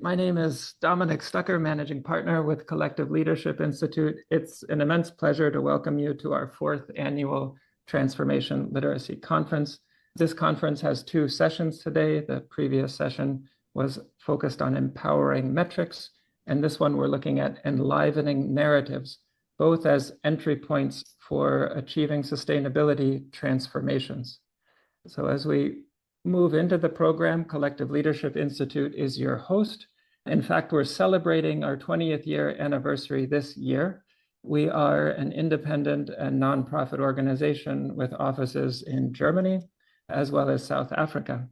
My name is Dominic Stucker, Managing Partner with Collective Leadership Institute. It's an immense pleasure to welcome you to our fourth annual Transformation Literacy Conference. This conference has two sessions today. The previous session was focused on empowering metrics, and this one we're looking at enlivening narratives, both as entry points for achieving sustainability transformations. So as we move into the program, Collective Leadership Institute is your host. In fact, we're celebrating our 20th year anniversary this year. We are an independent and nonprofit organization with offices in Germany, as well as South Africa.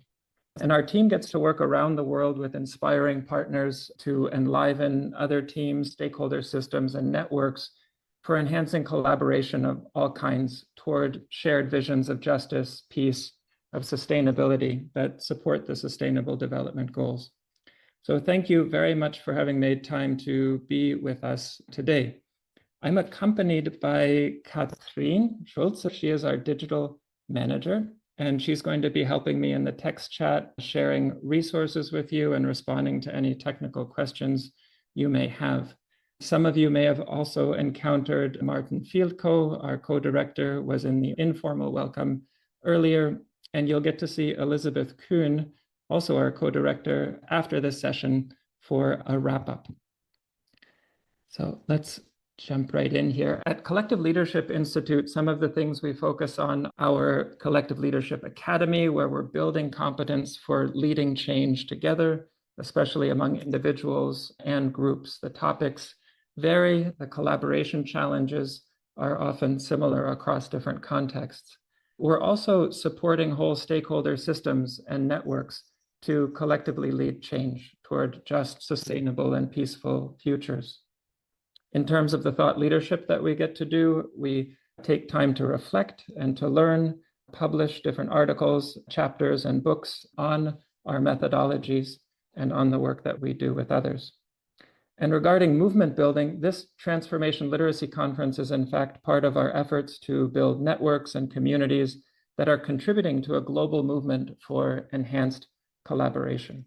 And our team gets to work around the world with inspiring partners to enliven other teams, stakeholder systems, and networks for enhancing collaboration of all kinds toward shared visions of justice, peace, of sustainability that support the Sustainable Development Goals. So thank you very much for having made time to be with us today. I'm accompanied by Katrin Schulz. She is our digital manager, and she's going to be helping me in the text chat, sharing resources with you and responding to any technical questions you may have. Some of you may have also encountered Martin Fieldco, our co-director, was in the informal welcome earlier, and you'll get to see Elizabeth Kuhn, also our co-director, after this session for a wrap-up. So let's jump right in here. At Collective Leadership Institute, some of the things we focus on, our Collective Leadership Academy, where we're building competence for leading change together, especially among individuals and groups. The topics vary, the collaboration challenges are often similar across different contexts. We're also supporting whole stakeholder systems and networks to collectively lead change toward just, sustainable, and peaceful futures. In terms of the thought leadership that we get to do, we take time to reflect and to learn, publish different articles, chapters, and books on our methodologies and on the work that we do with others. And regarding movement building, this Transformation Literacy Conference is in fact part of our efforts to build networks and communities that are contributing to a global movement for enhanced collaboration.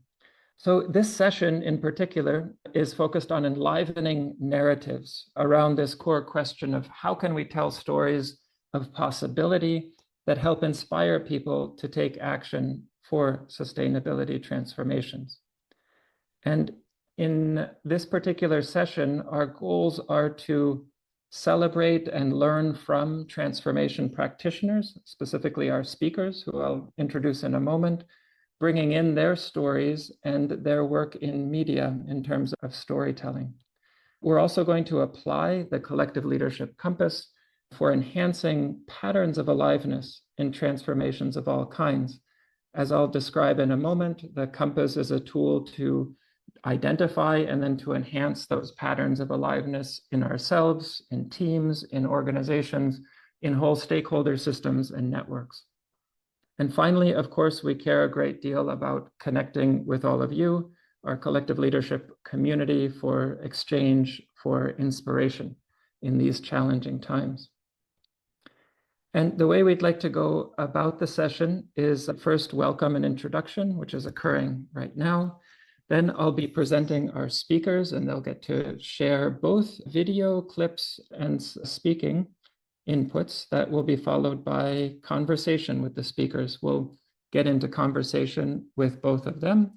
So this session in particular is focused on enlivening narratives around this core question of how can we tell stories of possibility that help inspire people to take action for sustainability transformations. And in this particular session, our goals are to celebrate and learn from transformation practitioners, specifically our speakers, who I'll introduce in a moment, bringing in their stories and their work in media in terms of storytelling. We're also going to apply the Collective Leadership Compass for enhancing patterns of aliveness in transformations of all kinds. As I'll describe in a moment, the compass is a tool to identify and then to enhance those patterns of aliveness in ourselves, in teams, in organizations, in whole stakeholder systems and networks. And finally, of course, we care a great deal about connecting with all of you, our collective leadership community, for exchange, for inspiration in these challenging times. And the way we'd like to go about the session is first welcome and introduction, which is occurring right now. Then I'll be presenting our speakers, and they'll get to share both video clips and speaking inputs that will be followed by conversation with the speakers. We'll get into conversation with both of them,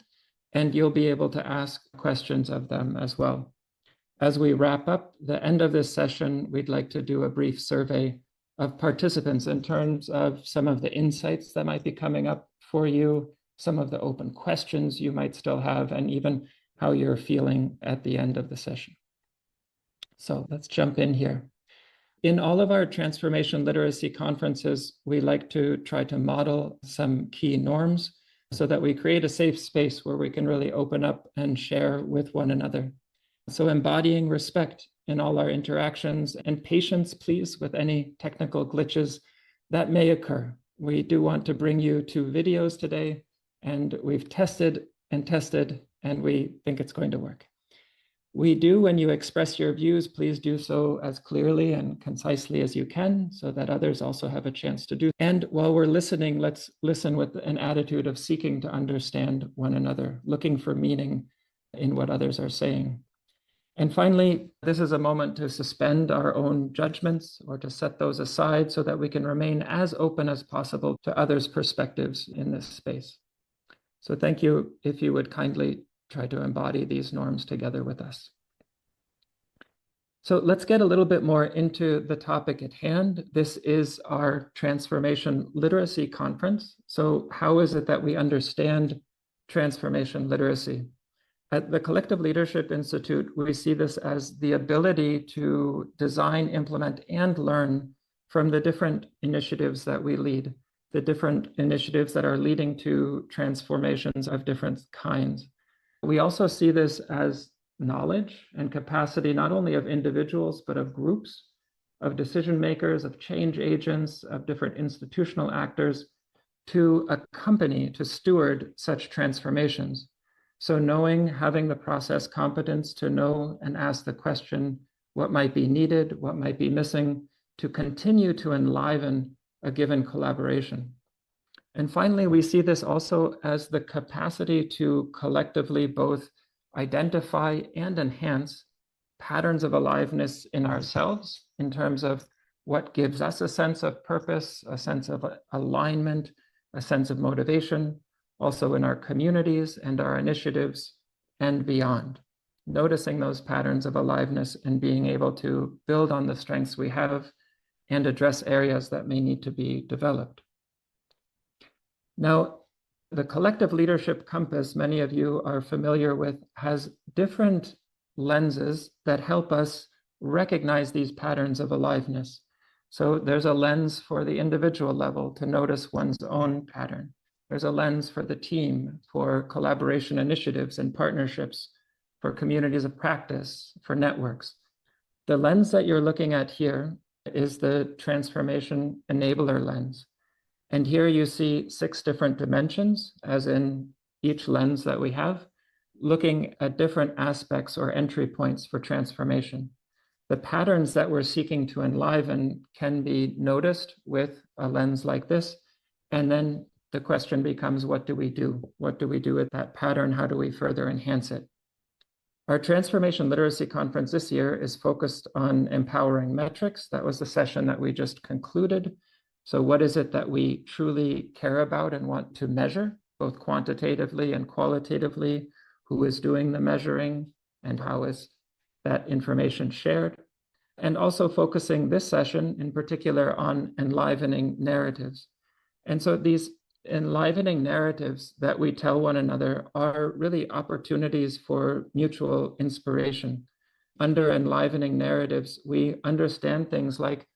and you'll be able to ask questions of them as well. As we wrap up the end of this session, we'd like to do a brief survey of participants in terms of some of the insights that might be coming up for you, some of the open questions you might still have, and even how you're feeling at the end of the session. So let's jump in here. In all of our transformation literacy conferences, we like to try to model some key norms so that we create a safe space where we can really open up and share with one another. So embodying respect in all our interactions, and patience, please, with any technical glitches that may occur. We do want to bring you 2 videos today, and we've tested, and we think it's going to work. We do, when you express your views, please do so as clearly and concisely as you can so that others also have a chance to do. And while we're listening, let's listen with an attitude of seeking to understand one another, looking for meaning in what others are saying. And finally, this is a moment to suspend our own judgments or to set those aside so that we can remain as open as possible to others' perspectives in this space. So thank you if you would kindly try to embody these norms together with us. So let's get a little bit more into the topic at hand. This is our Transformation Literacy Conference. So how is it that we understand transformation literacy? At the Collective Leadership Institute, we see this as the ability to design, implement, and learn from the different initiatives that we lead, the different initiatives that are leading to transformations of different kinds. We also see this as knowledge and capacity, not only of individuals, but of groups, of decision makers, of change agents, of different institutional actors to accompany, to steward such transformations. So knowing, having the process competence to know and ask the question, what might be needed, what might be missing, to continue to enliven a given collaboration. And finally, we see this also as the capacity to collectively both identify and enhance patterns of aliveness in ourselves in terms of what gives us a sense of purpose, a sense of alignment, a sense of motivation, also in our communities and our initiatives and beyond. Noticing those patterns of aliveness and being able to build on the strengths we have and address areas that may need to be developed. Now, the collective leadership compass, many of you are familiar with, has different lenses that help us recognize these patterns of aliveness. So there's a lens for the individual level to notice one's own pattern. There's a lens for the team, for collaboration initiatives and partnerships, for communities of practice, for networks. The lens that you're looking at here is the transformation enabler lens. And here you see 6 different dimensions, as in each lens that we have, looking at different aspects or entry points for transformation. The patterns that we're seeking to enliven can be noticed with a lens like this. And then the question becomes, what do we do? What do we do with that pattern? How do we further enhance it? Our Transformation Literacy Conference this year is focused on empowering metrics. That was the session that we just concluded. So what is it that we truly care about and want to measure, both quantitatively and qualitatively? Who is doing the measuring and how is that information shared? And also focusing this session in particular on enlivening narratives. And so these enlivening narratives that we tell one another are really opportunities for mutual inspiration. Under enlivening narratives, we understand things like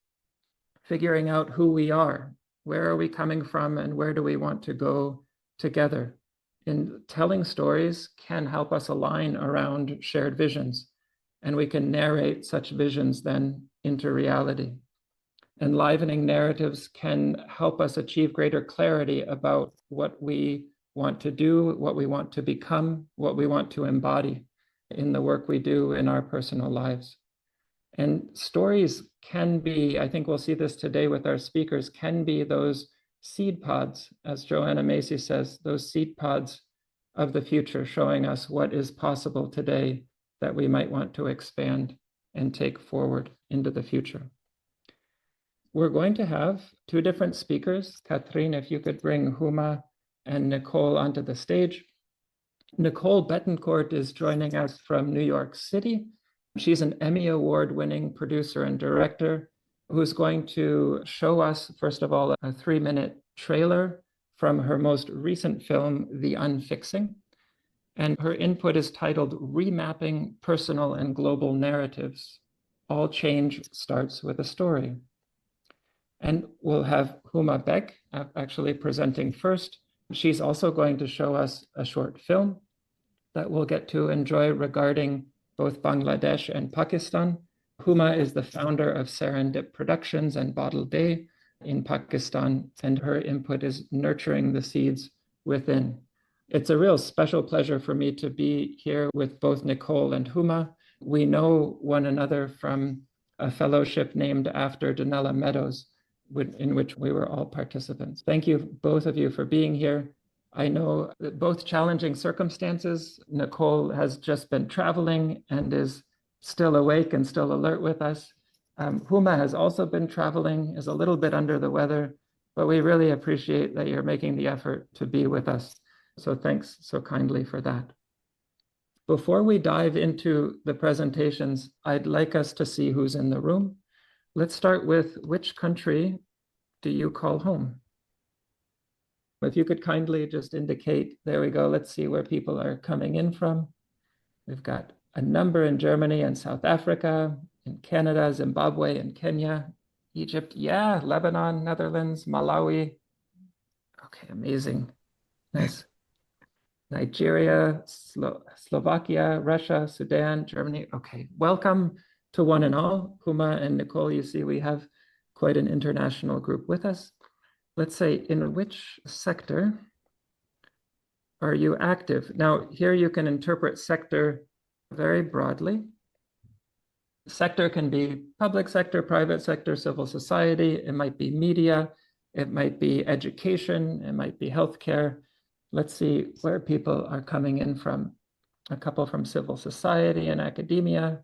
figuring out who we are, where are we coming from, and where do we want to go together. In telling stories can help us align around shared visions, and we can narrate such visions then into reality. Enlivening narratives can help us achieve greater clarity about what we want to do, what we want to become, what we want to embody in the work we do in our personal lives. And stories can be, I think we'll see this today with our speakers, can be those seed pods, as Joanna Macy says, those seed pods of the future, showing us what is possible today that we might want to expand and take forward into the future. We're going to have 2 different speakers. Catherine, if you could bring Huma and Nicole onto the stage. Nicole Betancourt is joining us from New York City. She's an Emmy Award-winning producer and director who's going to show us, first of all, a 3-minute trailer from her most recent film, The Unfixing. And her input is titled Remapping Personal and Global Narratives. All change starts with a story. And we'll have Huma Beck actually presenting first. She's also going to show us a short film that we'll get to enjoy regarding both Bangladesh and Pakistan. Huma is the founder of Serendip Productions and Bottle Day in Pakistan, and her input is nurturing the seeds within. It's a real special pleasure for me to be here with both Nicole and Huma. We know one another from a fellowship named after Donella Meadows, in which we were all participants. Thank you, both of you, for being here. I know that both challenging circumstances. Nicole has just been traveling and is still awake and still alert with us. Huma has also been traveling, is a little bit under the weather, but we really appreciate that you're making the effort to be with us. So thanks so kindly for that. Before we dive into the presentations, I'd like us to see who's in the room. Let's start with, which country do you call home? If you could kindly just indicate, there we go. Let's see where people are coming in from. We've got a number in Germany and South Africa, in Canada, Zimbabwe, and Kenya, Egypt, yeah, Lebanon, Netherlands, Malawi. Okay, amazing. Nice. Nigeria, Slovakia, Russia, Sudan, Germany. Okay, welcome to one and all. Huma and Nicole, you see we have quite an international group with us. Let's say, in which sector are you active? Now, here you can interpret sector very broadly. Sector can be public sector, private sector, civil society. It might be media. It might be education. It might be healthcare. Let's see where people are coming in from. A couple from civil society and academia,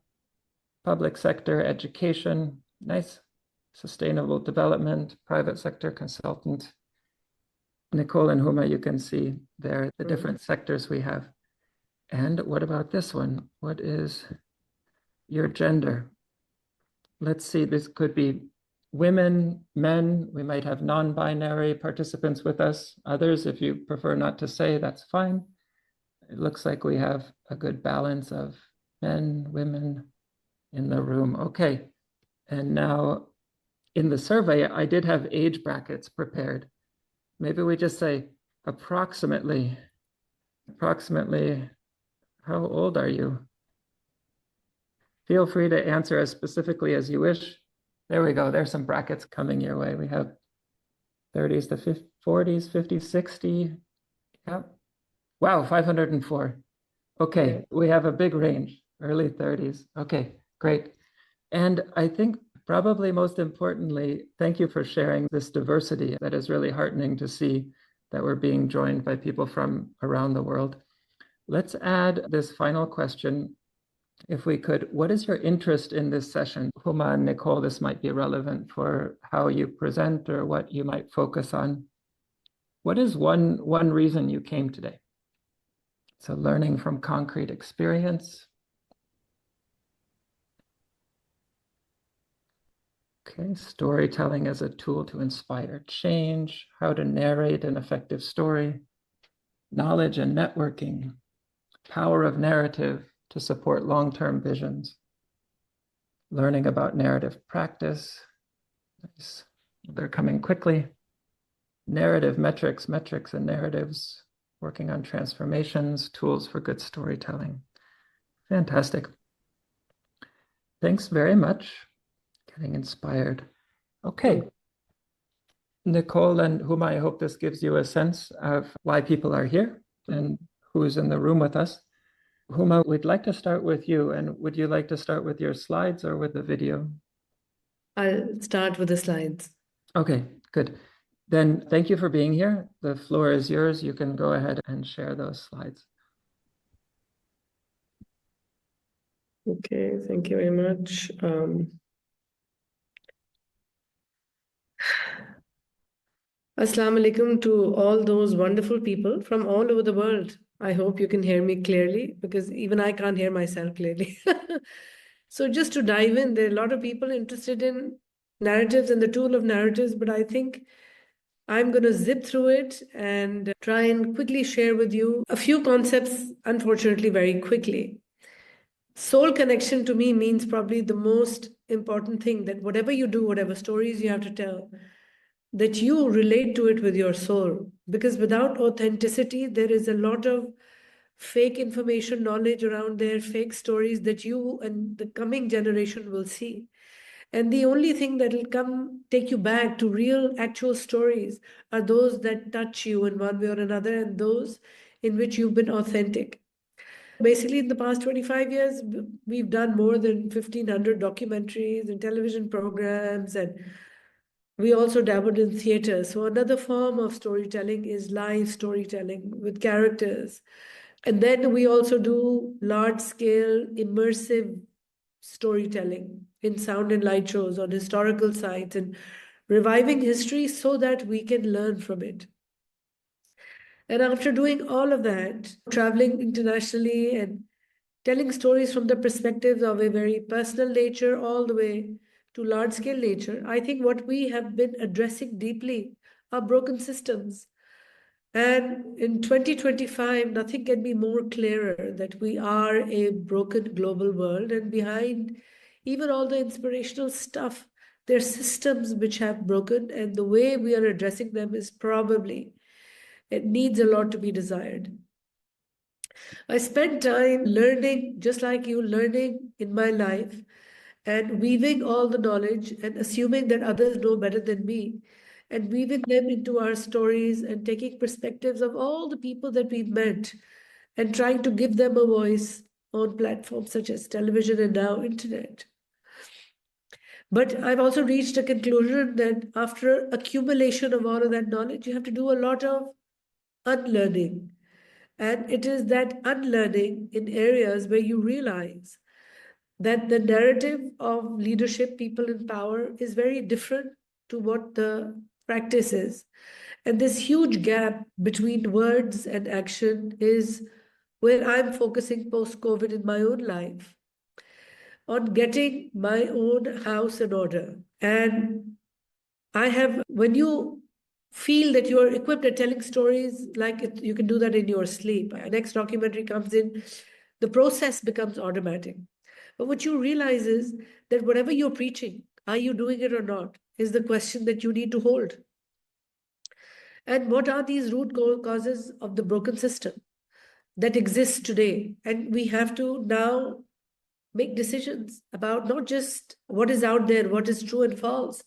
public sector, education, nice, sustainable development, private sector consultant. Nicole and Huma, you can see there the different sectors we have. And what about this one? What is your gender? Let's see, this could be women, men. We might have non-binary participants with us. Others, if you prefer not to say, that's fine. It looks like we have a good balance of men, women in the room. Okay, and now in the survey, I did have age brackets prepared. Maybe we just say approximately, how old are you? Feel free to answer as specifically as you wish. There we go. There's some brackets coming your way. We have 30s to 40s, 50s, 60. Yep. Wow, 504. Okay, we have a big range, early 30s. Okay, great. And I think probably most importantly, thank you for sharing this diversity. That is really heartening to see that we're being joined by people from around the world. Let's add this final question. If we could, what is your interest in this session? Huma and Nicole, this might be relevant for how you present or what you might focus on. What is one reason you came today? So learning from concrete experience. Okay, storytelling as a tool to inspire change, how to narrate an effective story, knowledge and networking, power of narrative to support long-term visions, learning about narrative practice. Nice. They're coming quickly. Narrative metrics and narratives, working on transformations, tools for good storytelling. Fantastic. Thanks very much. Getting inspired. Okay. Nicole and Huma, I hope this gives you a sense of why people are here and who's in the room with us. Huma, we'd like to start with you. And would you like to start with your slides or with the video? I'll start with the slides. Okay, good. Then thank you for being here. The floor is yours. You can go ahead and share those slides. Okay, thank you very much. Assalamu alaikum to all those wonderful people from all over the world. I hope you can hear me clearly because even I can't hear myself clearly. So just to dive in, there are a lot of people interested in narratives and the tool of narratives, but I think I'm going to zip through it and try and quickly share with you a few concepts, unfortunately, very quickly. Soul connection to me means probably the most important thing, that whatever you do, whatever stories you have to tell, that you relate to it with your soul. Because without authenticity, there is a lot of fake information, knowledge around there, fake stories that you and the coming generation will see. And the only thing that will come take you back to real, actual stories are those that touch you in one way or another, and those in which you've been authentic. Basically, in the past 25 years, we've done more than 1,500 documentaries and television programs and We also dabbled in theater. So another form of storytelling is live storytelling with characters. And then we also do large-scale immersive storytelling in sound and light shows on historical sites and reviving history so that we can learn from it. And after doing all of that, traveling internationally and telling stories from the perspectives of a very personal nature all the way to large scale nature, I think what we have been addressing deeply are broken systems. And in 2025, nothing can be more clearer that we are a broken global world. And behind even all the inspirational stuff, there are systems which have broken, and the way we are addressing them is probably, it needs a lot to be desired. I spent time learning, just like you, learning in my life and weaving all the knowledge and assuming that others know better than me and weaving them into our stories and taking perspectives of all the people that we've met and trying to give them a voice on platforms such as television and now internet. But I've also reached a conclusion that after accumulation of all of that knowledge, you have to do a lot of unlearning. And it is that unlearning in areas where you realize that the narrative of leadership, people in power, is very different to what the practice is. And this huge gap between words and action is where I'm focusing post-COVID in my own life on getting my own house in order. And I have, when you feel that you are equipped at telling stories, like you can do that in your sleep. Next documentary comes in, the process becomes automatic. But what you realize is that whatever you're preaching, are you doing it or not, is the question that you need to hold. And what are these root causes of the broken system that exists today? And we have to now make decisions about not just what is out there, what is true and false,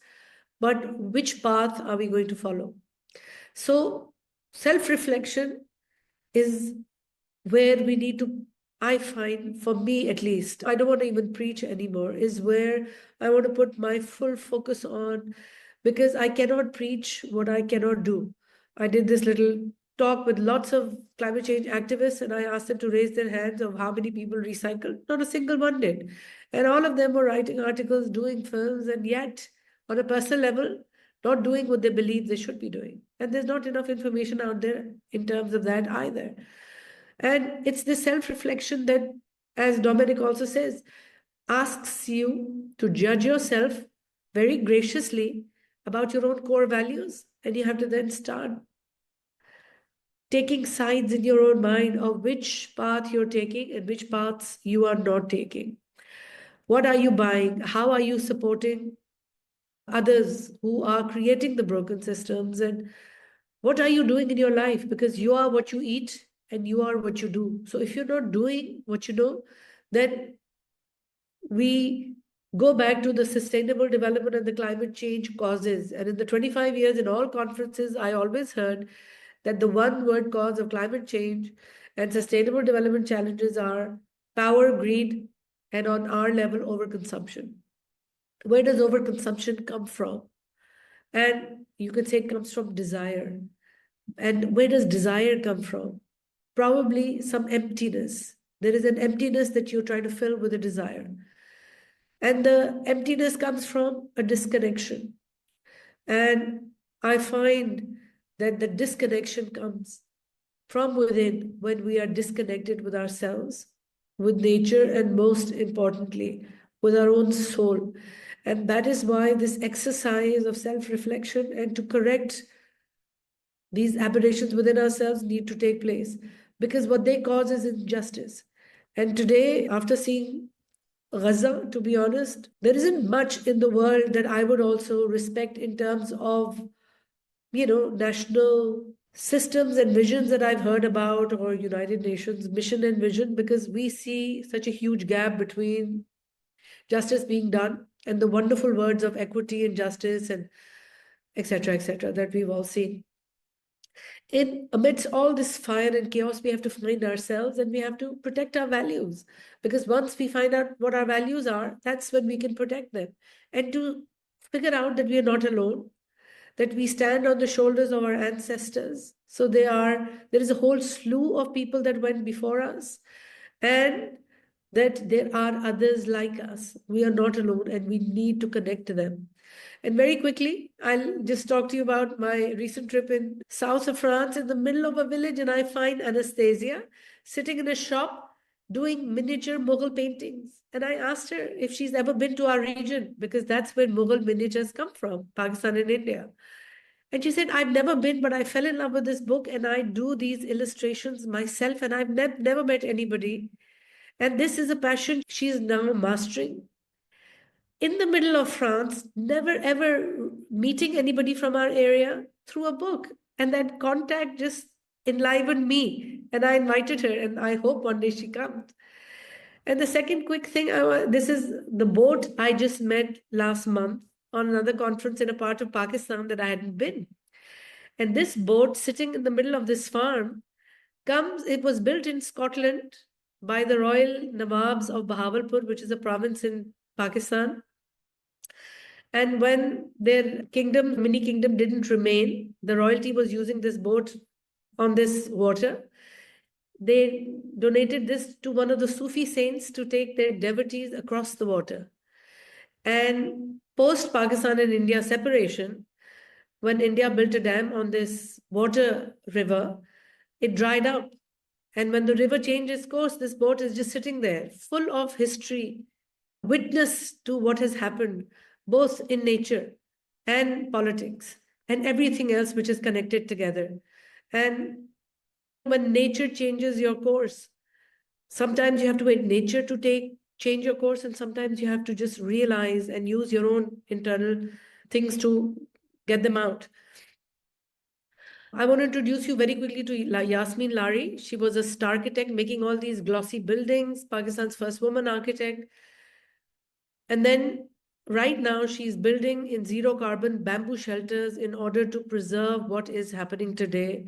but which path are we going to follow? So self-reflection is where we need to, I find, for me at least, I don't want to even preach anymore, is where I want to put my full focus on, because I cannot preach what I cannot do. I did this little talk with lots of climate change activists and I asked them to raise their hands of how many people recycled. Not a single one did. And all of them were writing articles, doing films, and yet on a personal level, not doing what they believe they should be doing. And there's not enough information out there in terms of that either. And it's this self-reflection that, as Dominic also says, asks you to judge yourself very graciously about your own core values. And you have to then start taking sides in your own mind of which path you're taking and which paths you are not taking. What are you buying? How are you supporting others who are creating the broken systems? And what are you doing in your life? Because you are what you eat and you are what you do. So if you're not doing what you know, then we go back to the sustainable development and the climate change causes. And in the 25 years in all conferences, I always heard that the one word cause of climate change and sustainable development challenges are power, greed, and on our level, overconsumption. Where does overconsumption come from? And you could say it comes from desire. And where does desire come from? Probably some emptiness. There is an emptiness that you're trying to fill with a desire. And the emptiness comes from a disconnection. And I find that the disconnection comes from within when we are disconnected with ourselves, with nature, and most importantly, with our own soul. And that is why this exercise of self-reflection and to correct these aberrations within ourselves need to take place, because what they cause is injustice. And today, after seeing Gaza, to be honest, there isn't much in the world that I would also respect in terms of, national systems and visions that I've heard about, or United Nations mission and vision, because we see such a huge gap between justice being done and the wonderful words of equity and justice and etc., that we've all seen. In amidst all this fire and chaos, we have to find ourselves and we have to protect our values. Because once we find out what our values are, that's when we can protect them. And to figure out that we are not alone, that we stand on the shoulders of our ancestors. So there is a whole slew of people that went before us, and that there are others like us. We are not alone, and we need to connect to them. And very quickly, I'll just talk to you about my recent trip in south of France, in the middle of a village, and I find Anastasia sitting in a shop doing miniature Mughal paintings. And I asked her if she's ever been to our region, because that's where Mughal miniatures come from, Pakistan and India. And she said, I've never been, but I fell in love with this book, and I do these illustrations myself, and I've never met anybody. And this is a passion she is now mastering. In the middle of France, never ever meeting anybody from our area, through a book. And that contact just enlivened me. And I invited her, and I hope one day she comes. And the second quick thing, this is the boat I just met last month on another conference in a part of Pakistan that I hadn't been. And this boat sitting in the middle of this farm it was built in Scotland by the Royal Nawabs of Bahawalpur, which is a province in Pakistan. And when their kingdom, mini kingdom, didn't remain, the royalty was using this boat on this water. They donated this to one of the Sufi saints to take their devotees across the water. And post Pakistan and India separation, when India built a dam on this water river, it dried up. And when the river changed its course, this boat is just sitting there, full of history, witness to what has happened, both in nature and politics and everything else which is connected together. And when nature changes your course, sometimes you have to wait nature to change your course, and sometimes you have to just realize and use your own internal things to get them out. I want to introduce you very quickly to Yasmin Lari. She was a star architect making all these glossy buildings, Pakistan's first woman architect. And then right now she's building in zero carbon bamboo shelters in order to preserve what is happening today.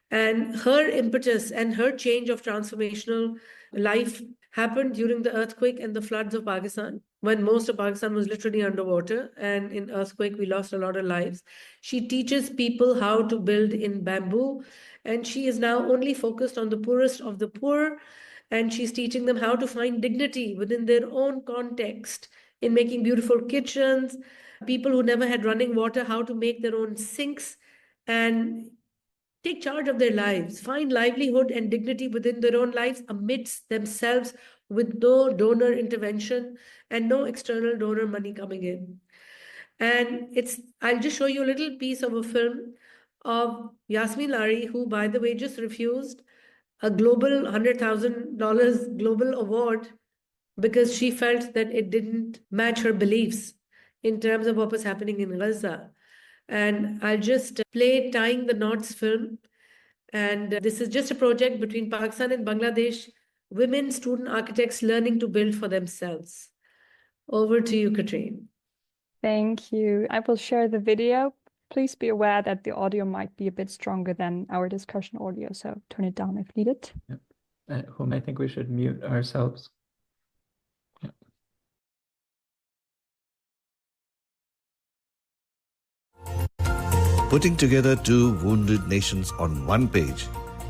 And her impetus and her change of transformational life happened during the earthquake and the floods of Pakistan, when most of Pakistan was literally underwater, and in earthquake we lost a lot of lives. She teaches people how to build in bamboo, and she is now only focused on the poorest of the poor, and she's teaching them how to find dignity within their own context in making beautiful kitchens, people who never had running water, how to make their own sinks and take charge of their lives, find livelihood and dignity within their own lives amidst themselves, with no donor intervention and no external donor money coming in. And I'll just show you a little piece of a film of Yasmin Lari, who, by the way, just refused a global $100,000 global award because she felt that it didn't match her beliefs in terms of what was happening in Gaza. And I'll just play Tying the Knots film. And this is just a project between Pakistan and Bangladesh, women student architects learning to build for themselves. Over to you, Katrine. Thank you. I will share the video. Please be aware that the audio might be a bit stronger than our discussion audio, so turn it down if needed. Yep. Whom I think we should mute ourselves. Yep. Putting together two wounded nations on one page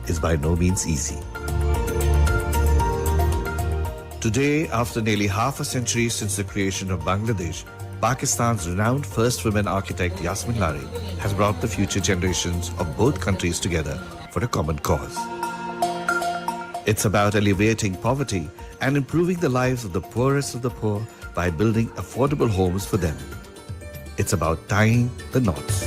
is by no means easy. Today, after nearly half a century since the creation of Bangladesh, Pakistan's renowned first women architect Yasmin Lari has brought the future generations of both countries together for a common cause. It's about alleviating poverty and improving the lives of the poorest of the poor by building affordable homes for them. It's about tying the knots.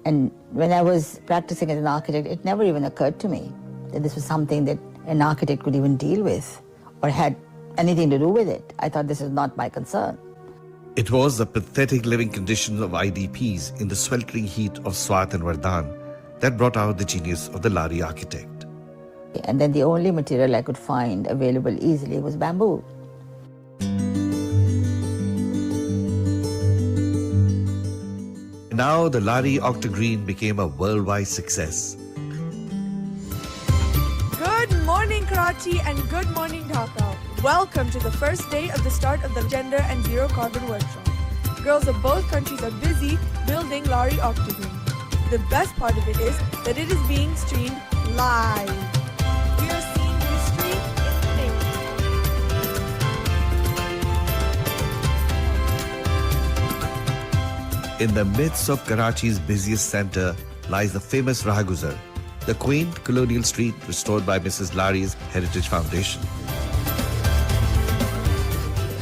And when I was practicing as an architect, it never even occurred to me that this was something that an architect could even deal with or had anything to do with it. I thought this is not my concern. It was the pathetic living conditions of IDPs in the sweltering heat of Swat and Vardhan that brought out the genius of the Lari architect. And then the only material I could find available easily was bamboo. Now the Lari Octogreen became a worldwide success. Good morning, Karachi, and good morning, Dhaka. Welcome to the first day of the start of the Gender and Zero Carbon Workshop. Girls of both countries are busy building Lari Octagon. The best part of it is that it is being streamed live. We are seeing history in In the midst of Karachi's busiest center lies the famous Rahguzar, the quaint colonial street restored by Mrs. Lari's Heritage Foundation.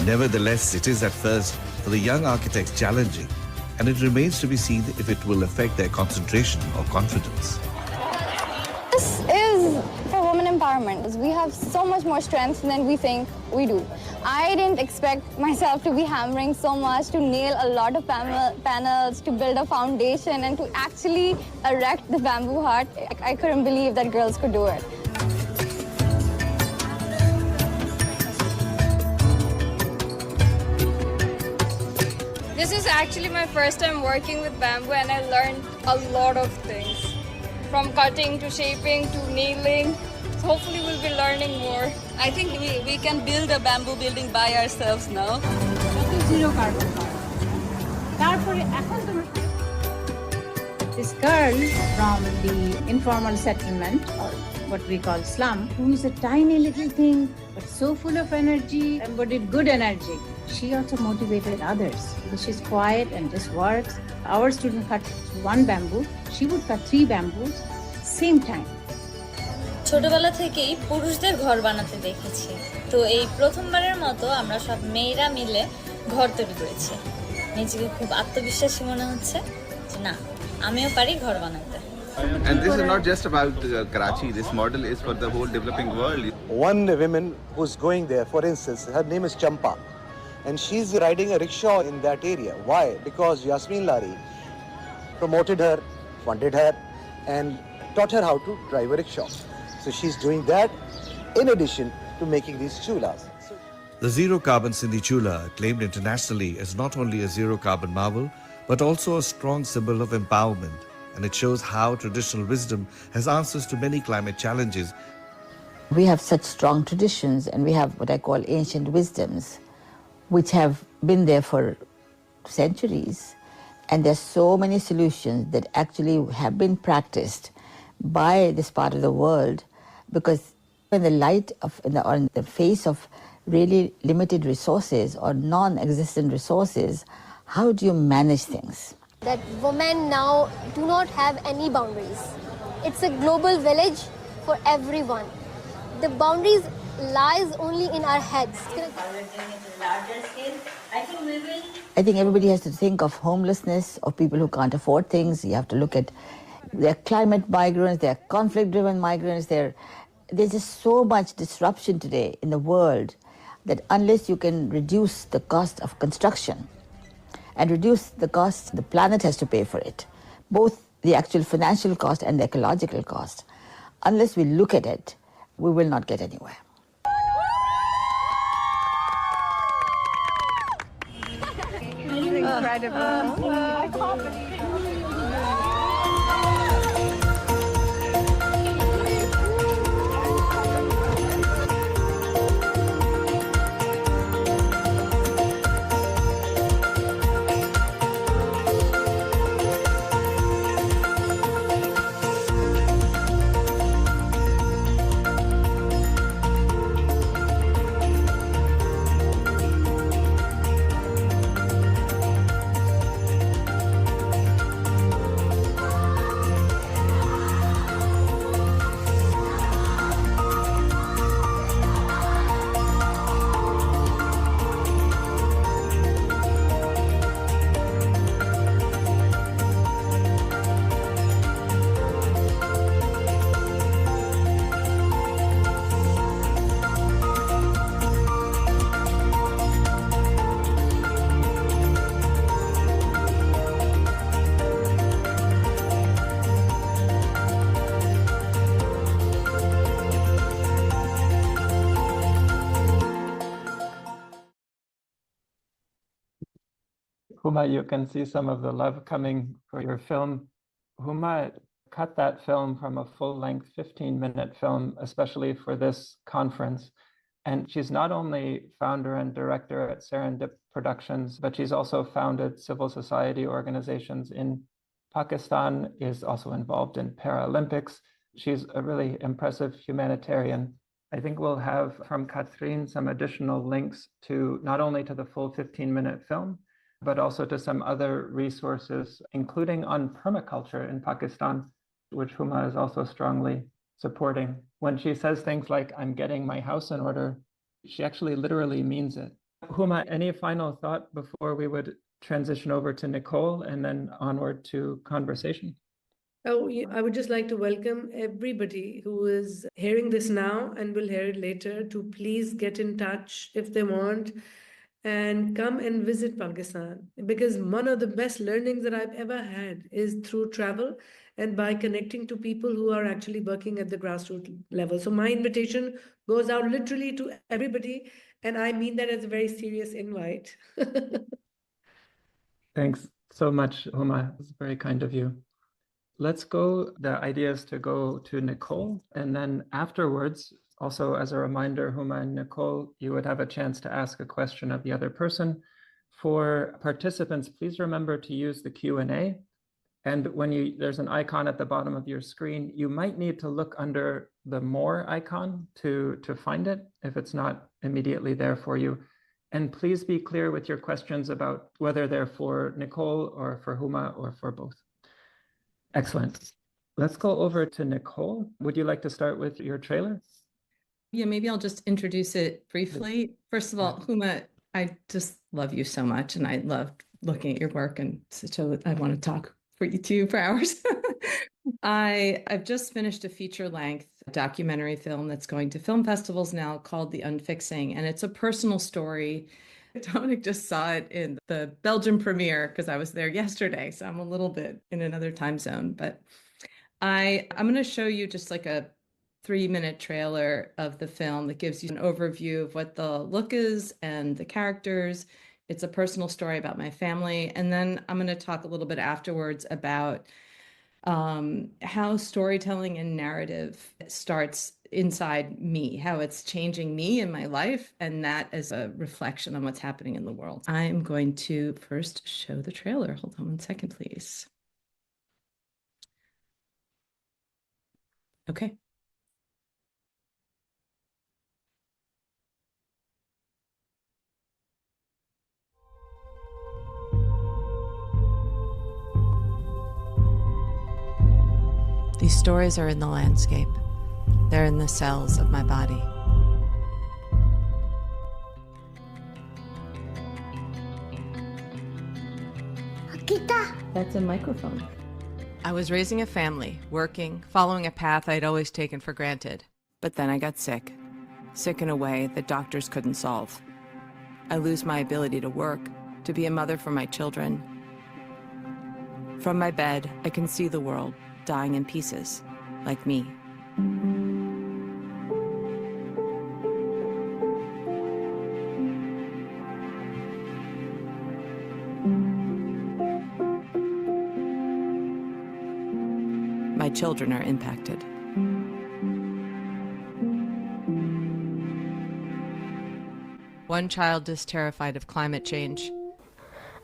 Nevertheless, it is at first for the young architects challenging, and it remains to be seen if it will affect their concentration or confidence. This is for women empowerment. We have so much more strength than we think we do. I didn't expect myself to be hammering so much, to nail a lot of panels, to build a foundation, and to actually erect the bamboo hut. I couldn't believe that girls could do it. This is actually my first time working with bamboo, and I learned a lot of things. From cutting to shaping to nailing. So hopefully we'll be learning more. I think we can build a bamboo building by ourselves now. Zero carbon. This girl from the informal settlement, or what we call slum, who is a tiny little thing, but so full of energy, embodied good energy. She also motivated others because she's quiet and just works. Our student cut one bamboo, she would cut 3 bamboos, same time. ছোটবেলা থেকেই পুরুষদের ঘর বানাতে দেখেছি, তো এই প্রথমবারের মতো আমরা সব মেয়েরা মিলে ঘর তৈরি করেছি। নিজেকে খুব আত্মবিশ্বাসী মনে হচ্ছে যে না, আমিও পারি ঘর বানাতে। And this is not just about Karachi. This model is for the whole developing world. One woman who's going there, for instance, her name is Champa, and she's riding a rickshaw in that area. Why? Because Yasmin Lari promoted her, funded her, and taught her how to drive a rickshaw. So she's doing that in addition to making these chulas. The zero carbon Sindhi chula, acclaimed internationally as not only a zero carbon marvel, but also a strong symbol of empowerment. And it shows how traditional wisdom has answers to many climate challenges. We have such strong traditions, and we have what I call ancient wisdoms, which have been there for centuries. And there's so many solutions that actually have been practiced by this part of the world, because in the light of, or in the face of really limited resources or non-existent resources, how do you manage things? That women now do not have any boundaries. It's a global village for everyone. The boundaries lies only in our heads. I think everybody has to think of homelessness, of people who can't afford things. You have to look at their climate migrants, their conflict-driven migrants. There's just so much disruption today in the world that unless you can reduce the cost of construction and reduce the cost, the planet has to pay for it, both the actual financial cost and the ecological cost. Unless we look at it, we will not get anywhere. Incredible. I can't believe it. Huma, you can see some of the love coming for your film. Huma cut that film from a full-length 15-minute film, especially for this conference. And she's not only founder and director at Serendip Productions, but she's also founded civil society organizations in Pakistan, is also involved in Paralympics. She's a really impressive humanitarian. I think we'll have from Catherine some additional links to not only to the full 15-minute film, but also to some other resources, including on permaculture in Pakistan, which Huma is also strongly supporting. When she says things like, I'm getting my house in order, she actually literally means it. Huma, any final thought before we would transition over to Nicole and then onward to conversation? Oh, I would just like to welcome everybody who is hearing this now and will hear it later to please get in touch if they want and come and visit Pakistan, because one of the best learnings that I've ever had is through travel and by connecting to people who are actually working at the grassroots level. So my invitation goes out literally to everybody, and I mean that as a very serious invite. Thanks so much, Huma. It's very kind of you. Let's go. The idea is to go to Nicole, and then afterwards, also as a reminder, Huma and Nicole, you would have a chance to ask a question of the other person. For participants, please remember to use the Q&A. And when there's an icon at the bottom of your screen, you might need to look under the more icon to find it if it's not immediately there for you. And please be clear with your questions about whether they're for Nicole or for Huma or for both. Excellent. Let's go over to Nicole. Would you like to start with your trailer? Yeah, maybe I'll just introduce it briefly. First of all, Huma, I just love you so much, and I love looking at your work, and I want to talk to you for hours. I've just finished a feature-length documentary film that's going to film festivals now called The Unfixing, and it's a personal story. Dominic just saw it in the Belgian premiere because I was there yesterday, so I'm a little bit in another time zone. But I'm going to show you just like a 3-minute trailer of the film that gives you an overview of what the look is and the characters. It's a personal story about my family. And then I'm going to talk a little bit afterwards about how storytelling and narrative starts inside me, how it's changing me in my life, and that is a reflection on what's happening in the world. I'm going to first show the trailer. Hold on 1 second, please. Okay. These stories are in the landscape. They're in the cells of my body. Akita! That's a microphone. I was raising a family, working, following a path I'd always taken for granted. But then I got sick. Sick in a way that doctors couldn't solve. I lose my ability to work, to be a mother for my children. From my bed, I can see the world dying in pieces, like me. My children are impacted. One child is terrified of climate change.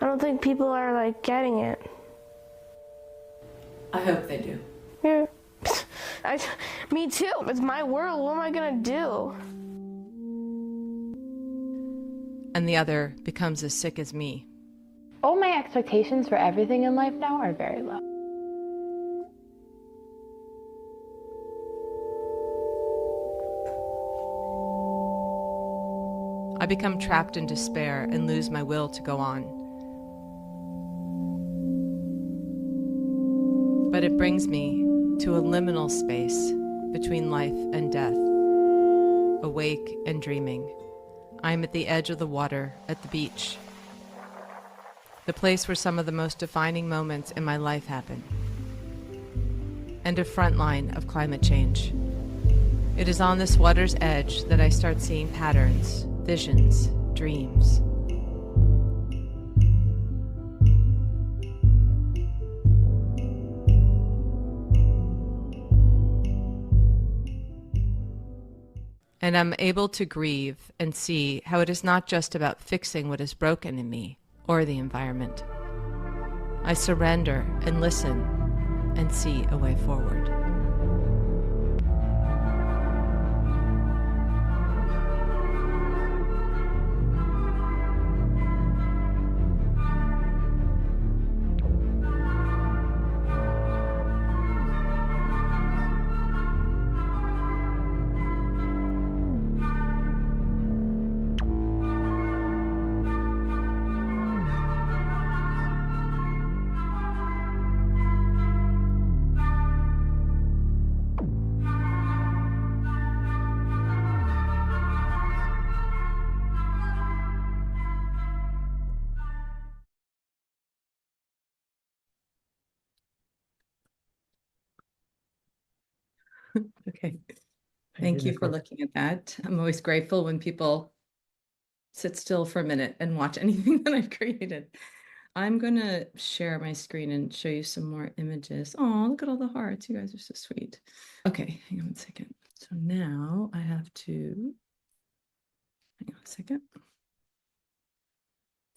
I don't think people are like getting it. I hope they do. Yeah. Me too. It's my world. What am I gonna do? And the other becomes as sick as me. All my expectations for everything in life now are very low. I become trapped in despair and lose my will to go on. But it brings me to a liminal space between life and death, awake and dreaming. I am at the edge of the water at the beach, the place where some of the most defining moments in my life happen, and a front line of climate change. It is on this water's edge that I start seeing patterns, visions, dreams. And I'm able to grieve and see how it is not just about fixing what is broken in me or the environment. I surrender and listen and see a way forward. Okay. Thank you for Nicole. looking at that. I'm always grateful when people sit still for a minute and watch anything that I've created. I'm going to share my screen and show you some more images. Oh, look at all the hearts. You guys are so sweet. Okay, hang on a second. So now I have to, hang on a second.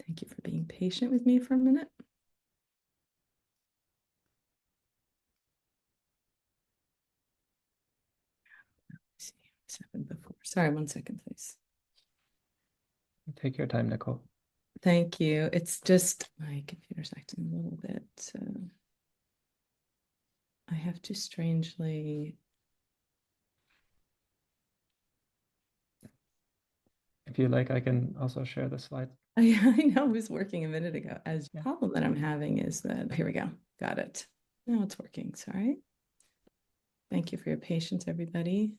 Thank you for being patient with me for a minute. Let's see what's happened before. Sorry, 1 second, please. Take your time, Nicole. Thank you. It's just my computer's acting a little bit. I have to strangely. If you like, I can also share the slides. I know it was working a minute ago. The problem that I'm having is that, here we go. Got it. Now it's working. Sorry. Thank you for your patience, everybody.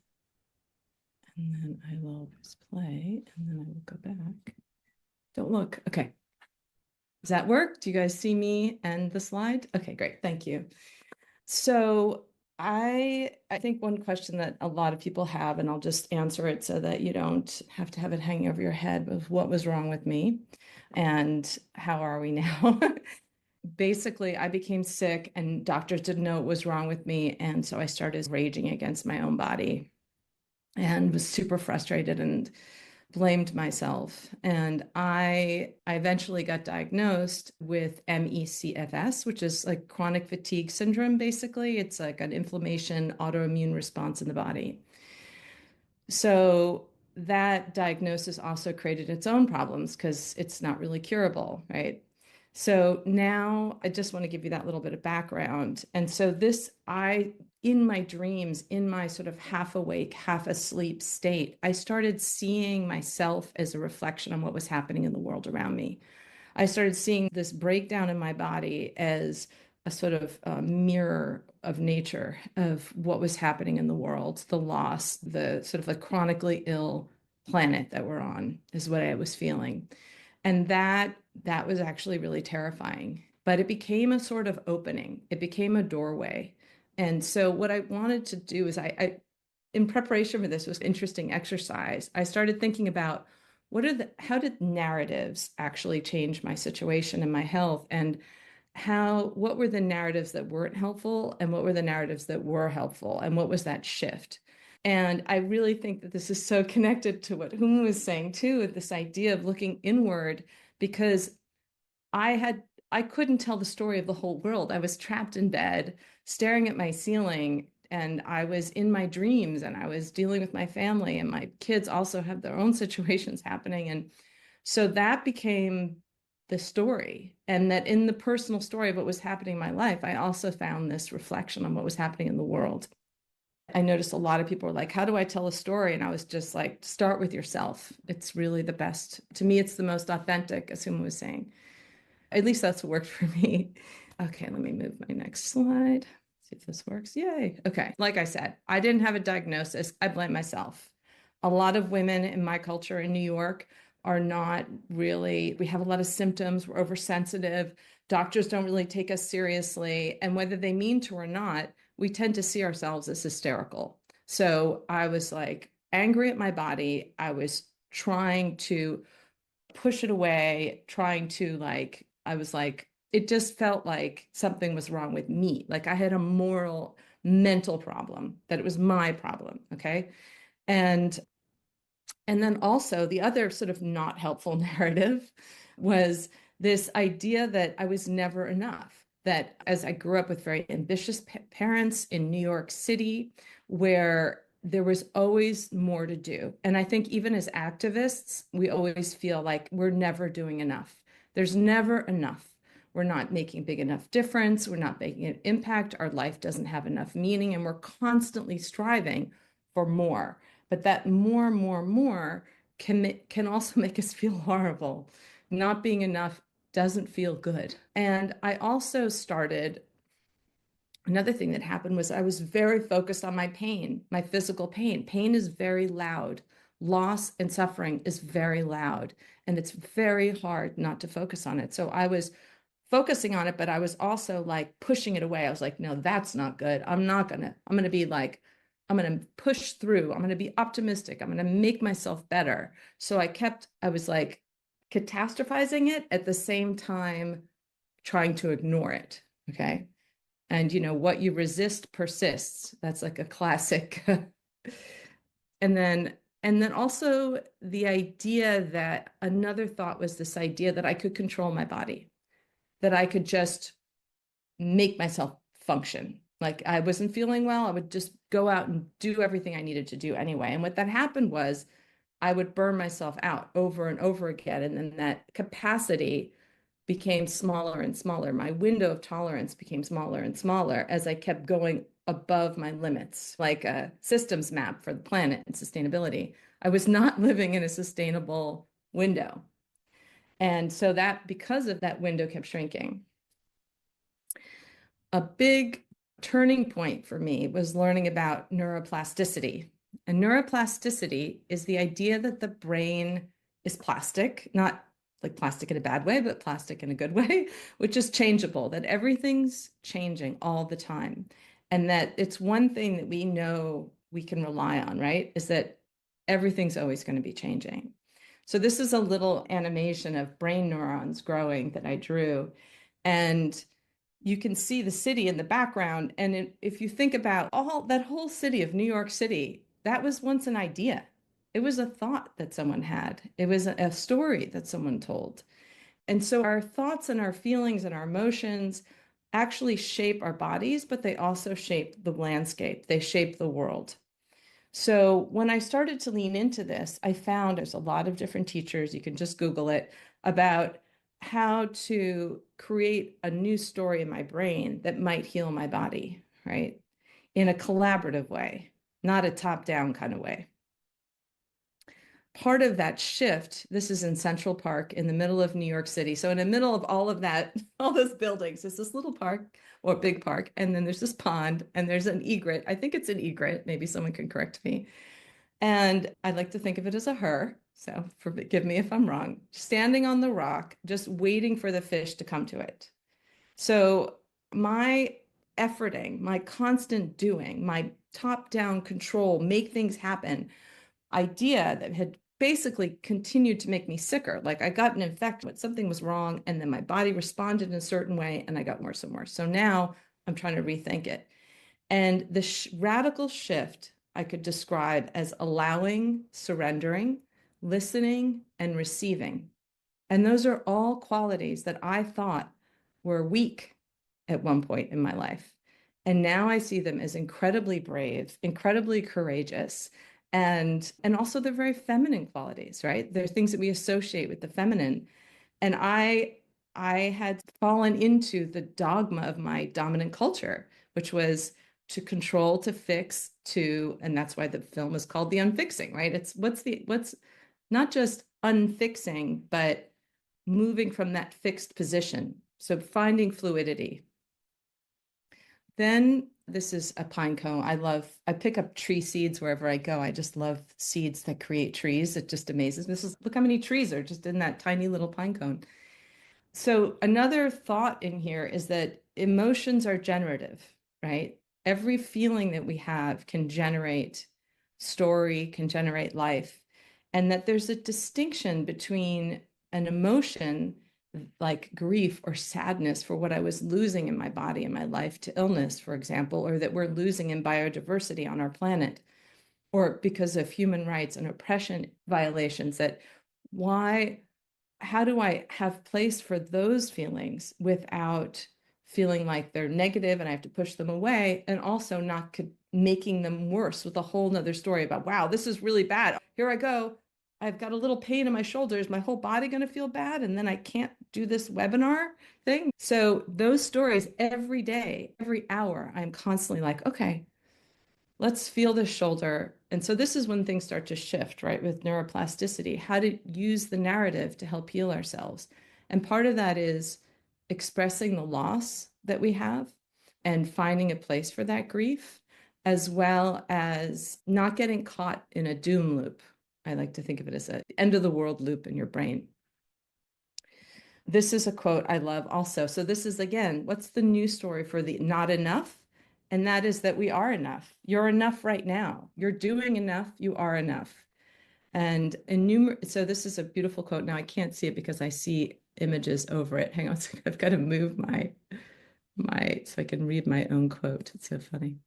And then I will press play and then I will go back. Don't look. Okay. Does that work? Do you guys see me and the slide? Okay, great. Thank you. So I think one question that a lot of people have, and I'll just answer it so that you don't have to have it hanging over your head, of what was wrong with me and how are we now? Basically, I became sick and doctors didn't know what was wrong with me. And so I started raging against my own body and was super frustrated and blamed myself. And I eventually got diagnosed with MECFS, which is like chronic fatigue syndrome, basically. It's like an inflammation, autoimmune response in the body. So that diagnosis also created its own problems because it's not really curable, right? So now I just want to give you that little bit of background. And so in my dreams, in my sort of half awake, half asleep state, I started seeing myself as a reflection on what was happening in the world around me. I started seeing this breakdown in my body as a sort of mirror of nature, of what was happening in the world, the loss, the sort of a chronically ill planet that we're on is what I was feeling. And that was actually really terrifying, but it became a sort of opening. It became a doorway. And so what I wanted to do is I in preparation for this was an interesting exercise. I started thinking about how did narratives actually change my situation and my health, and what were the narratives that weren't helpful and what were the narratives that were helpful, and what was that shift? And I really think that this is so connected to what Huma was saying too, this idea of looking inward, because I couldn't tell the story of the whole world. I was trapped in bed, staring at my ceiling, and I was in my dreams, and I was dealing with my family, and my kids also have their own situations happening. And so that became the story. And that in the personal story of what was happening in my life, I also found this reflection on what was happening in the world. I noticed a lot of people were like, how do I tell a story? And I was just like, start with yourself. It's really the best. To me, it's the most authentic, as Huma was saying. At least that's what worked for me. Okay, let me move my next slide. See if this works. Yay. Okay, like I said, I didn't have a diagnosis. I blame myself. A lot of women in my culture in New York are not really, we have a lot of symptoms. We're oversensitive. Doctors don't really take us seriously. And whether they mean to or not, we tend to see ourselves as hysterical. So I was like angry at my body. I was trying to push it away, I was like, it just felt like something was wrong with me. Like I had a moral, mental problem, that it was my problem. Okay. And And then also the other sort of not helpful narrative was this idea that I was never enough. That as I grew up with very ambitious parents in New York City, where there was always more to do. And I think even as activists, we always feel like we're never doing enough. There's never enough. We're not making big enough difference. We're not making an impact. Our life doesn't have enough meaning, and we're constantly striving for more. But that more can also make us feel horrible. Not being enough doesn't feel good. And I also started, another thing that happened was I was very focused on my pain, my physical pain. Pain is very loud. Loss and suffering is very loud, and it's very hard not to focus on it. So I was focusing on it, but I was also like pushing it away. I was like, no, that's not good. I'm going to push through. I'm going to be optimistic. I'm going to make myself better. So I was like catastrophizing it at the same time trying to ignore it. Okay. And what you resist persists. That's like a classic. And then also the idea that another thought was this idea that I could control my body, that I could just make myself function. Like I wasn't feeling well, I would just go out and do everything I needed to do anyway. And what that happened was I would burn myself out over and over again. And then that capacity became smaller and smaller. My window of tolerance became smaller and smaller as I kept going above my limits, like a systems map for the planet and sustainability. I was not living in a sustainable window. And so that, because of that window kept shrinking. A big turning point for me was learning about neuroplasticity. And neuroplasticity is the idea that the brain is plastic, not like plastic in a bad way, but plastic in a good way, which is changeable, that everything's changing all the time. And that it's one thing that we know we can rely on, right? Is that everything's always going to be changing. So this is a little animation of brain neurons growing that I drew. And you can see the city in the background. And if you think about that whole city of New York City, that was once an idea. It was a thought that someone had. It was a story that someone told. And so our thoughts and our feelings and our emotions actually shape our bodies, but they also shape the landscape. They shape the world. So when I started to lean into this, I found there's a lot of different teachers, you can just Google it, about how to create a new story in my brain that might heal my body, right? In a collaborative way, not a top-down kind of way. Part of that shift, this is in Central Park in the middle of New York City. So in the middle of all of that, all those buildings, there's this little park or big park, and then there's this pond, and there's an egret. I think it's an egret. Maybe someone can correct me. And I like to think of it as a her. So forgive me if I'm wrong. Standing on the rock, just waiting for the fish to come to it. So my efforting, my constant doing, my top-down control, make things happen, idea that had basically continued to make me sicker. Like I got an infection, something was wrong, and then my body responded in a certain way, and I got worse and worse. So now I'm trying to rethink it. And the radical shift I could describe as allowing, surrendering, listening, and receiving. And those are all qualities that I thought were weak at one point in my life. And now I see them as incredibly brave, incredibly courageous, and also they're very feminine qualities, right? They're things that we associate with the feminine. And I had fallen into the dogma of my dominant culture, which was to control, to fix, and that's why the film is called The Unfixing, right? It's what's not just unfixing, but moving from that fixed position. So finding fluidity. Then this is a pine cone. I pick up tree seeds wherever I go. I just love seeds that create trees. It just amazes me. Look how many trees are just in that tiny little pine cone. So another thought in here is that emotions are generative, right? Every feeling that we have can generate story, can generate life. And that there's a distinction between an emotion like grief or sadness for what I was losing in my body and my life to illness, for example, or that we're losing in biodiversity on our planet. or because of human rights and oppression violations, that how do I have place for those feelings without feeling like they're negative and I have to push them away, and also not making them worse with a whole nother story about, wow, this is really bad. Here I go. I've got a little pain in my shoulders. My whole body going to feel bad. And then I can't do this webinar thing. So those stories every day, every hour, I'm constantly like, okay, let's feel the shoulder. And so this is when things start to shift, right? With neuroplasticity, how to use the narrative to help heal ourselves. And part of that is expressing the loss that we have and finding a place for that grief, as well as not getting caught in a doom loop. I like to think of it as an end of the world loop in your brain. This is a quote I love also. So this is, again, what's the new story for the not enough? And that is that we are enough. You're enough right now. You're doing enough. You are enough. And so this is a beautiful quote. Now I can't see it because I see images over it. Hang on a second. I've got to move my so I can read my own quote. It's so funny.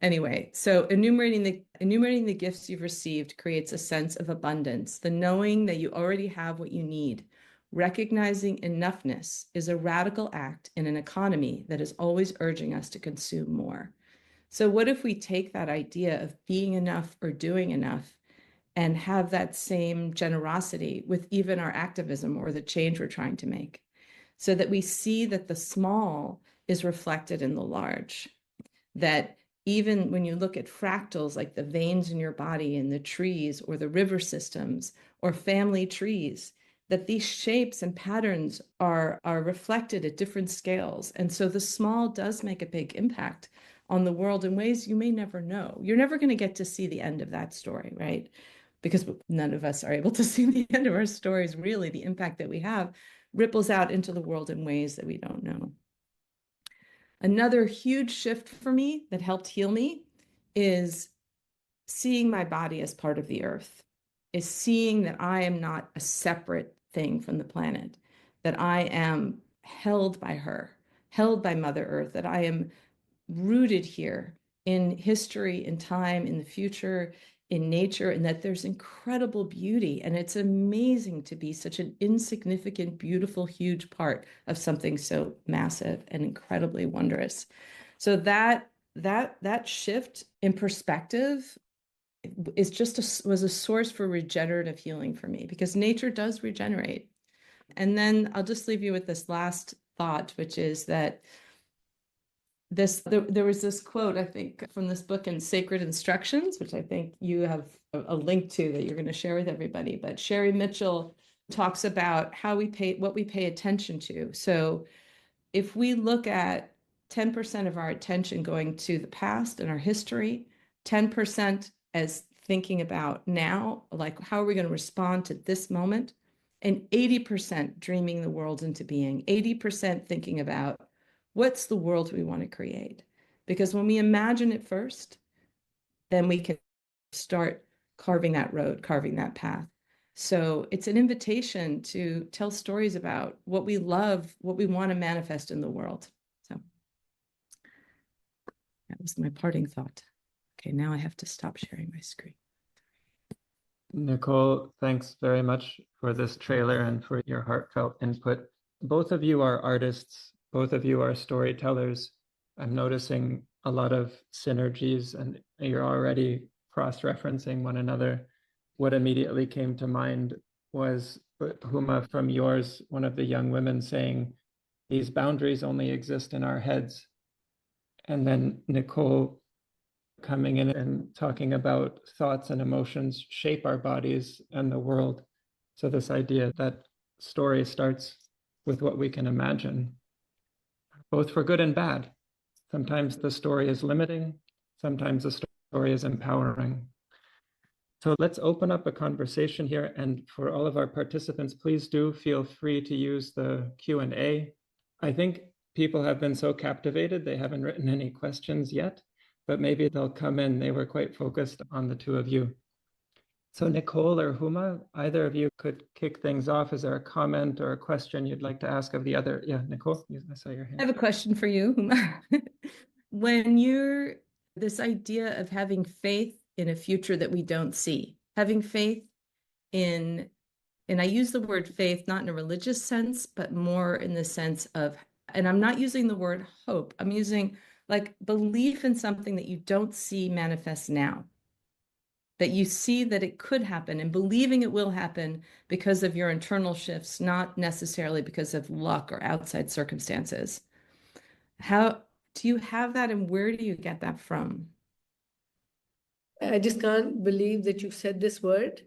Anyway, so enumerating the gifts you've received creates a sense of abundance, the knowing that you already have what you need. Recognizing enoughness is a radical act in an economy that is always urging us to consume more. So what if we take that idea of being enough or doing enough and have that same generosity with even our activism or the change we're trying to make, so that we see that the small is reflected in the large, that even when you look at fractals like the veins in your body and the trees or the river systems or family trees, that these shapes and patterns are reflected at different scales. And so the small does make a big impact on the world in ways you may never know. You're never going to get to see the end of that story, right? Because none of us are able to see the end of our stories. Really, the impact that we have ripples out into the world in ways that we don't know. Another huge shift for me that helped heal me is seeing my body as part of the earth, is seeing that I am not a separate thing from the planet, that I am held by her, held by Mother Earth, that I am rooted here in history, in time, in the future, in nature, and that there's incredible beauty. And it's amazing to be such an insignificant, beautiful, huge part of something so massive and incredibly wondrous. So that shift in perspective is was a source for regenerative healing for me, because nature does regenerate. And then I'll just leave you with this last thought, which is that there was this quote, I think, from this book in Sacred Instructions, which I think you have a link to that you're going to share with everybody. But Sherry Mitchell talks about what we pay attention to. So if we look at 10% of our attention going to the past and our history, 10% as thinking about now, like how are we going to respond to this moment, and 80% dreaming the world into being, 80% thinking about what's the world we want to create. Because when we imagine it first, then we can start carving that road, carving that path. So it's an invitation to tell stories about what we love, what we want to manifest in the world. So that was my parting thought. Okay, now I have to stop sharing my screen. Nicole, thanks very much for this trailer and for your heartfelt input. Both of you are artists. Both of you are storytellers. I'm noticing a lot of synergies, and you're already cross-referencing one another. What immediately came to mind was Huma, from yours, one of the young women saying, these boundaries only exist in our heads. And then Nicole coming in and talking about thoughts and emotions shape our bodies and the world. So this idea that story starts with what we can imagine, both for good and bad. Sometimes the story is limiting, sometimes the story is empowering. So let's open up a conversation here. And for all of our participants, please do feel free to use the Q&A. I think people have been so captivated, they haven't written any questions yet, but maybe they'll come in. They were quite focused on the two of you. So Nicole or Huma, either of you could kick things off. Is there a comment or a question you'd like to ask of the other? Yeah, Nicole, I saw your hand. I have a question for you, Huma. When this idea of having faith in a future that we don't see, having faith in, and I use the word faith not in a religious sense, but more in the sense of, and I'm not using the word hope, I'm using like belief in something that you don't see manifest now, that you see that it could happen and believing it will happen because of your internal shifts, not necessarily because of luck or outside circumstances. How do you have that, and where do you get that from? I just can't believe that you said this word.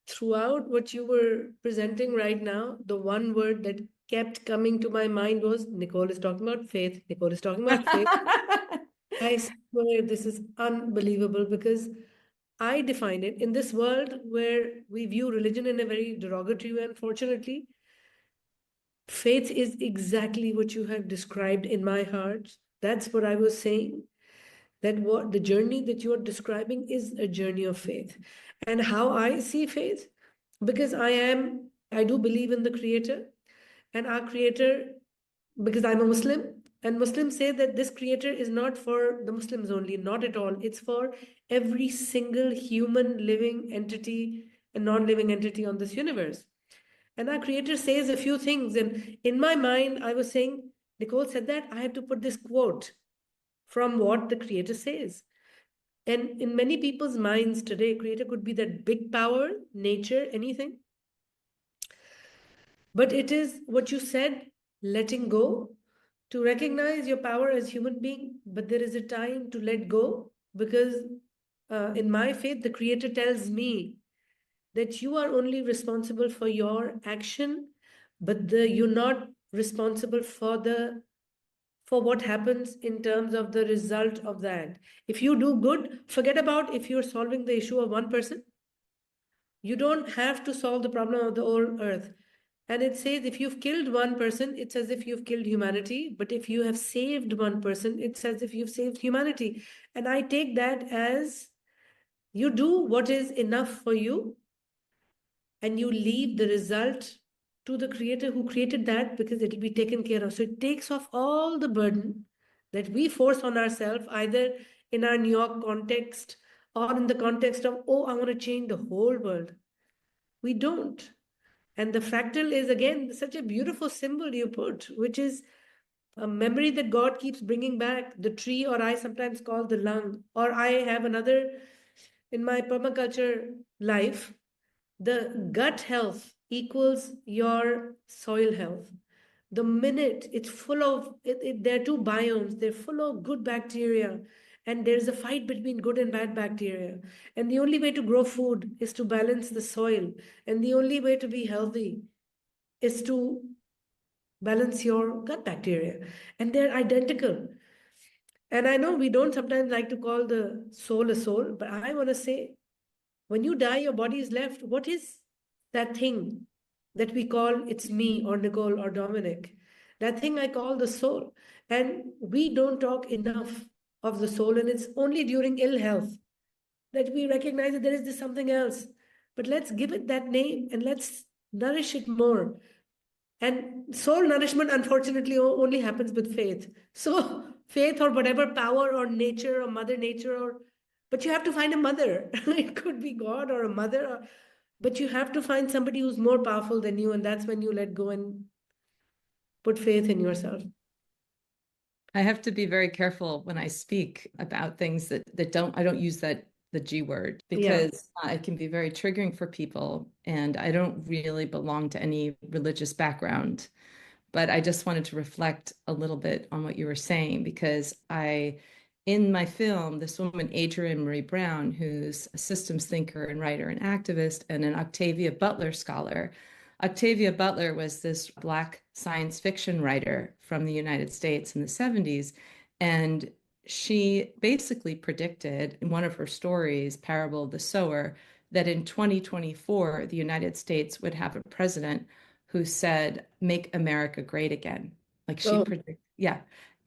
Throughout what you were presenting right now, the one word that kept coming to my mind was Nicole is talking about faith. Nicole is talking about faith. I swear this is unbelievable, because I define it in this world where we view religion in a very derogatory way, unfortunately. Faith is exactly what you have described in my heart. That's what I was saying, that what the journey that you are describing is a journey of faith. And how I see faith, because I do believe in the Creator, and our Creator, because I'm a Muslim, and Muslims say that this Creator is not for the Muslims only, not at all. It's for every single human living entity and non-living entity on this universe. And our Creator says a few things. And in my mind, I was saying, Nicole said that, I have to put this quote from what the Creator says. And in many people's minds today, Creator could be that big power, nature, anything. But it is what you said, letting go, to recognize your power as human being. But there is a time to let go, because in my faith, the Creator tells me that you are only responsible for your action, but you're not responsible for what happens in terms of the result of that. If you do good, forget about if you're solving the issue of one person. You don't have to solve the problem of the whole earth. And it says if you've killed one person, it's as if you've killed humanity. But if you have saved one person, it's as if you've saved humanity. And I take that as you do what is enough for you, and you leave the result to the Creator who created that, because it will be taken care of. So it takes off all the burden that we force on ourselves, either in our New York context or in the context of, oh, I want to change the whole world. We don't. And the fractal is, again, such a beautiful symbol you put, which is a memory that God keeps bringing back. The tree, or I sometimes call the lung, or I have another in my permaculture life. The gut health equals your soil health. The minute it's full of, there are two biomes, they're full of good bacteria, and there's a fight between good and bad bacteria. And the only way to grow food is to balance the soil. And the only way to be healthy is to balance your gut bacteria. And they're identical. And I know we don't sometimes like to call the soul a soul, but I want to say, when you die, your body is left. What is that thing that we call it's me or Nicole or Dominic? That thing I call the soul. And we don't talk enough of the soul. And it's only during ill health that we recognize that there is this something else. But let's give it that name and let's nourish it more. And soul nourishment, unfortunately, only happens with faith. So faith, or whatever power or nature or mother nature, but you have to find a mother. It could be God or a mother, but you have to find somebody who's more powerful than you. And that's when you let go and put faith in yourself. I have to be very careful when I speak about things that I don't use the G word, because it can be very triggering for people. And I don't really belong to any religious background, but I just wanted to reflect a little bit on what you were saying, because in my film, this woman, Adrienne Marie Brown, who's a systems thinker and writer and activist, and an Octavia Butler scholar. Octavia Butler was this Black science fiction writer from the United States in the 70s. And she basically predicted in one of her stories, Parable of the Sower, that in 2024, the United States would have a president who said, "Make America great again." Like she predicted,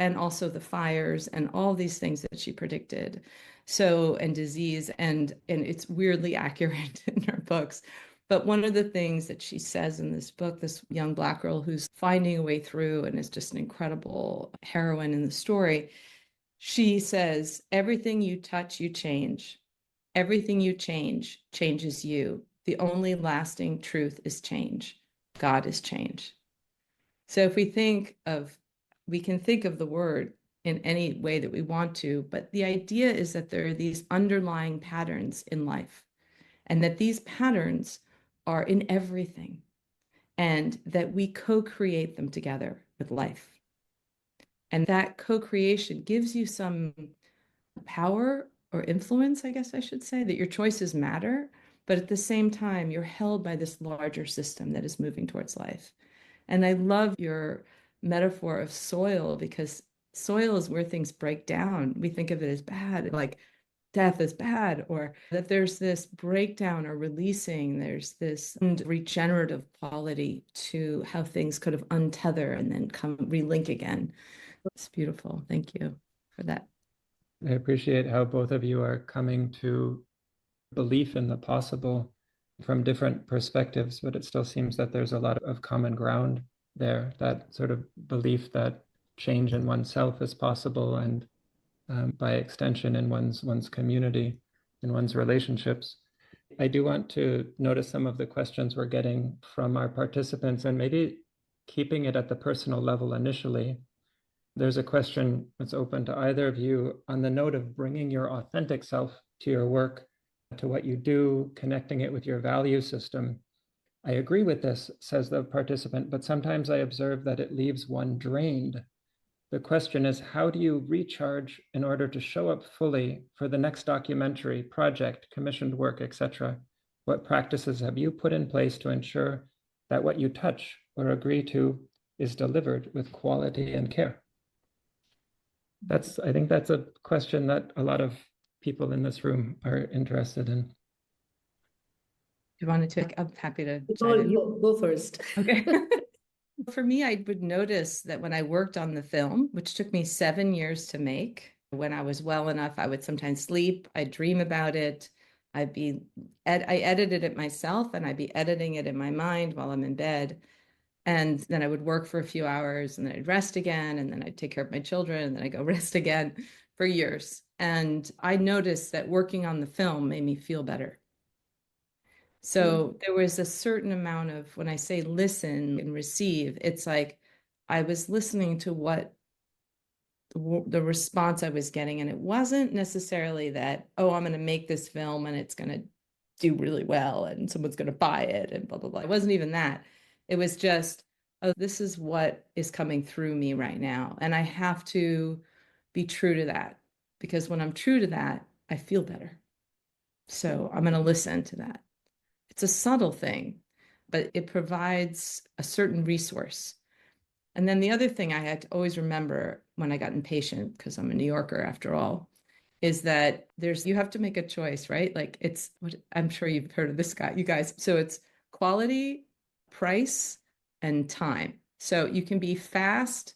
and also the fires and all these things that she predicted. So, and disease, and it's weirdly accurate in her books. But one of the things that she says in this book, this young Black girl who's finding a way through and is just an incredible heroine in the story, she says, "Everything you touch, you change. Everything you change changes you. The only lasting truth is change. God is change. So if we can think of the word in any way that we want to, but the idea is that there are these underlying patterns in life, and that these patterns are in everything, and that we co-create them together with life. And that co-creation gives you some power or influence, I guess I should say, that your choices matter, but at the same time, you're held by this larger system that is moving towards life. And I love your metaphor of soil, because soil is where things break down. We think of it as bad, like death is bad, or that there's this breakdown or releasing, there's this regenerative quality to how things could have untether and then come relink again. It's beautiful. Thank you for that. I appreciate how both of you are coming to belief in the possible from different perspectives, but it still seems that there's a lot of common ground there, that sort of belief that change in oneself is possible, and by extension in one's community, in one's relationships. I do want to notice some of the questions we're getting from our participants, and maybe keeping it at the personal level initially. There's a question that's open to either of you on the note of bringing your authentic self to your work, to what you do, connecting it with your value system. I agree with this, says the participant, but sometimes I observe that it leaves one drained. The question is, how do you recharge in order to show up fully for the next documentary, project, commissioned work, etc.? What practices have you put in place to ensure that what you touch or agree to is delivered with quality and care? I think that's a question that a lot of people in this room are interested in. You wanted to? I'm happy to. Go first. Okay. For me, I would notice that when I worked on the film, which took me 7 years to make, when I was well enough, I would sometimes sleep, I'd dream about it, I edited it myself, and I'd be editing it in my mind while I'm in bed. And then I would work for a few hours, and then I'd rest again, and then I'd take care of my children, and then I'd go rest again for years. And I noticed that working on the film made me feel better. So there was a certain amount of, when I say listen and receive, it's like I was listening to what the response I was getting. And it wasn't necessarily that, oh, I'm going to make this film and it's going to do really well and someone's going to buy it and blah, blah, blah. It wasn't even that. It was just, oh, this is what is coming through me right now. And I have to be true to that, because when I'm true to that, I feel better. So I'm going to listen to that. It's a subtle thing, but it provides a certain resource. And then the other thing I had to always remember when I got impatient, because I'm a New Yorker after all, is that you have to make a choice, right? Like I'm sure you've heard of this guy, you guys. So it's quality, price, and time. So you can be fast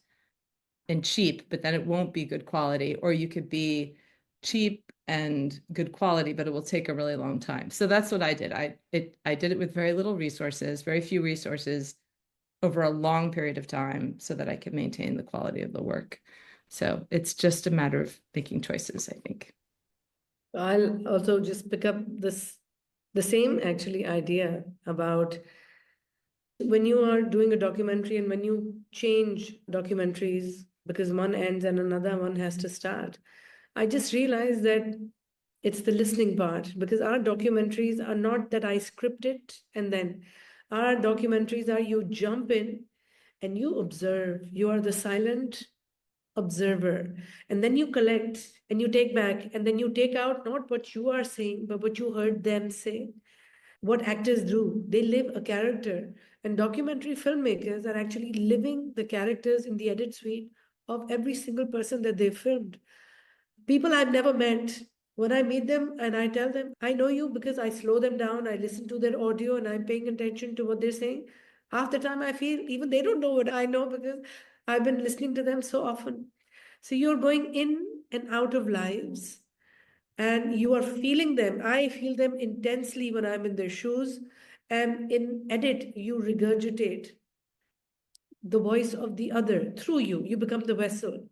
and cheap, but then it won't be good quality, or you could be cheap and good quality, but it will take a really long time. So that's what I did. I did it with very little resources, very few resources over a long period of time, so that I could maintain the quality of the work. So it's just a matter of making choices, I think. I'll also just pick up the same actually idea about when you are doing a documentary and when you change documentaries because one ends and another one has to start. I just realized that it's the listening part, because our documentaries are not that I script it and then our documentaries are you jump in and you observe. You are the silent observer, and then you collect and you take back, and then you take out not what you are saying, but what you heard them say. What actors do, they live a character, and documentary filmmakers are actually living the characters in the edit suite of every single person that they filmed. People I've never met, when I meet them and I tell them, I know you, because I slow them down, I listen to their audio and I'm paying attention to what they're saying. Half the time I feel even they don't know what I know, because I've been listening to them so often. So you're going in and out of lives and you are feeling them. I feel them intensely when I'm in their shoes. And in edit, you regurgitate the voice of the other through you. You become the vessel.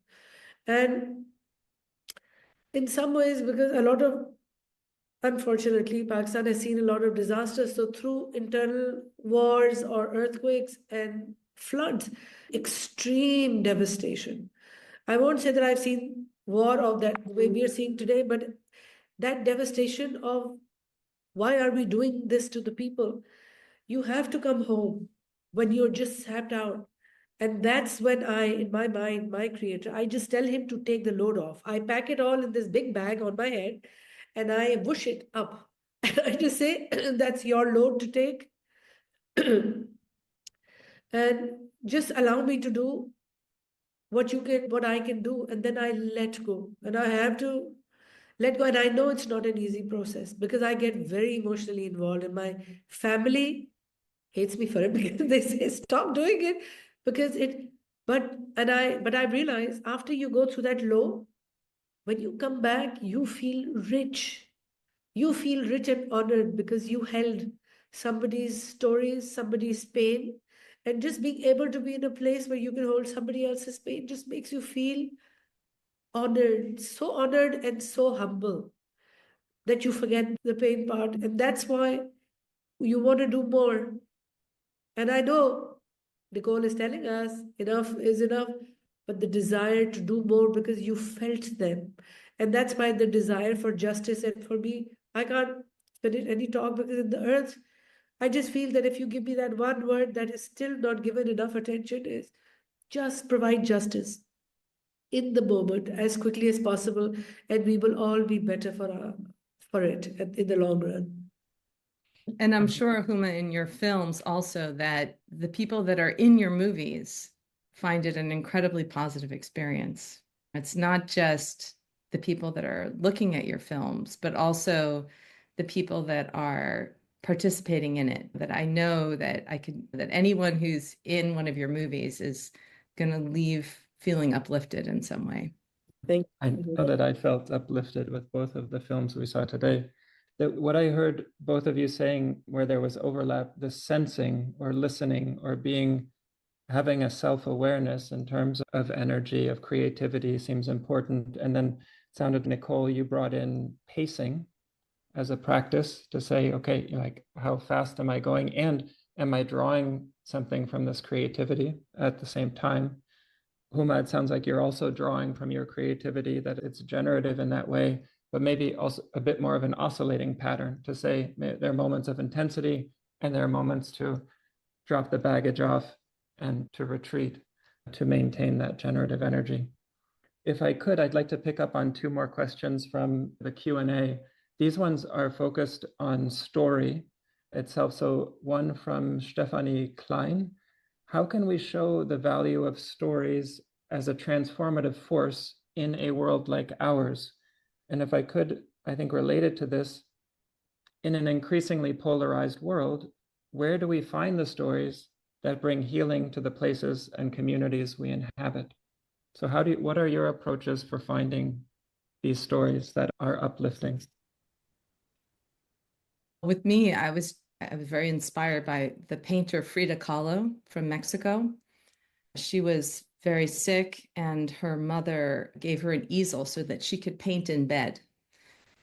And in some ways, because a lot of unfortunately, Pakistan has seen a lot of disasters. So through internal wars or earthquakes and floods, extreme devastation. I won't say that I've seen war of that the way we are seeing today, but that devastation of why are we doing this to the people? You have to come home when you're just sapped out. And that's when in my mind, my creator, I just tell him to take the load off. I pack it all in this big bag on my head and I whoosh it up. And I just say, that's your load to take. And just allow me to do what I can do. And then I let go. And I have to let go. And I know it's not an easy process because I get very emotionally involved, and my family hates me for it because they say stop doing it because but I realize after you go through that low, when you come back, you feel rich. You feel rich and honored because you held somebody's stories, somebody's pain, and just being able to be in a place where you can hold somebody else's pain just makes you feel honored and so humble that you forget the pain part. And that's why you want to do more. And I know Nicole is telling us enough is enough, but the desire to do more because you felt them. And that's why the desire for justice. And for me, I can't finish any talk because in the earth, I just feel that if you give me that one word that is still not given enough attention, is just provide justice in the moment as quickly as possible, and we will all be better for it in the long run. And I'm sure, Huma, in your films also, that the people that are in your movies find it an incredibly positive experience. It's not just the people that are looking at your films, but also the people that are participating in it. That I know that that anyone who's in one of your movies is going to leave feeling uplifted in some way. Thank you. I know that I felt uplifted with both of the films we saw today. That what I heard both of you saying where there was overlap, the sensing or listening or having a self-awareness in terms of energy, of creativity seems important. And then it sounded, Nicole, you brought in pacing as a practice to say, okay, like how fast am I going? And am I drawing something from this creativity at the same time? Huma, it sounds like you're also drawing from your creativity, that it's generative in that way, but maybe also a bit more of an oscillating pattern to say there are moments of intensity and there are moments to drop the baggage off and to retreat, to maintain that generative energy. If I could, I'd like to pick up on two more questions from the Q&A. These ones are focused on story itself. So one from Stephanie Klein. How can we show the value of stories as a transformative force in a world like ours? And if I could, I think related to this, in an increasingly polarized world, where do we find the stories that bring healing to the places and communities we inhabit? So what are your approaches for finding these stories that are uplifting? With me, I was very inspired by the painter Frida Kahlo from Mexico. She was very sick, and her mother gave her an easel so that she could paint in bed.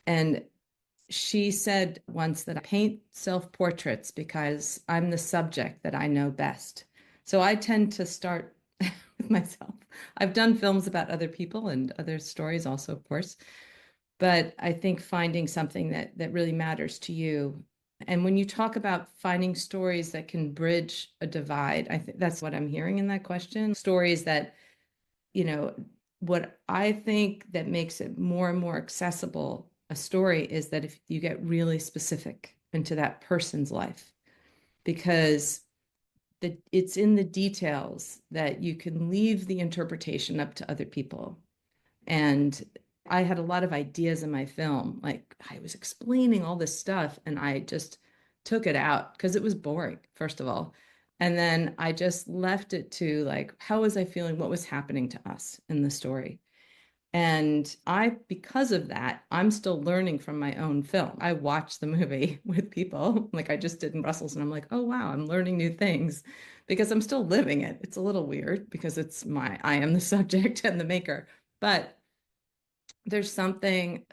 And she said once that I paint self-portraits because I'm the subject that I know best. So I tend to start with myself. I've done films about other people and other stories also, of course. But I think finding something that really matters to you. And when you talk about finding stories that can bridge a divide, I think that's what I'm hearing in that question. Stories that, what I think that makes it more and more accessible, a story, is that if you get really specific into that person's life, because it's in the details that you can leave the interpretation up to other people. And I had a lot of ideas in my film. Like, I was explaining all this stuff and I just took it out because it was boring, first of all. And then I just left it to like, how was I feeling? What was happening to us in the story? And because of that, I'm still learning from my own film. I watched the movie with people like I just did in Brussels, and I'm like, oh, wow, I'm learning new things because I'm still living it. It's a little weird because I am the subject and the maker, but there's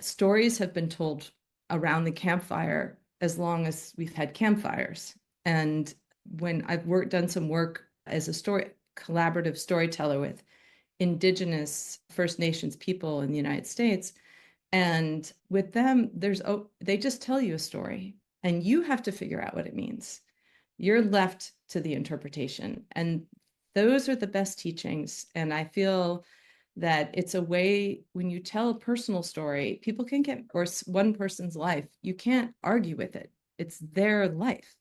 stories have been told around the campfire as long as we've had campfires. And when I've done some work as a collaborative storyteller with Indigenous First Nations people in the United States, and with them, they just tell you a story and you have to figure out what it means. You're left to the interpretation. And those are the best teachings. And I feel that it's a way, when you tell a personal story, people can or one person's life, you can't argue with it. It's their life,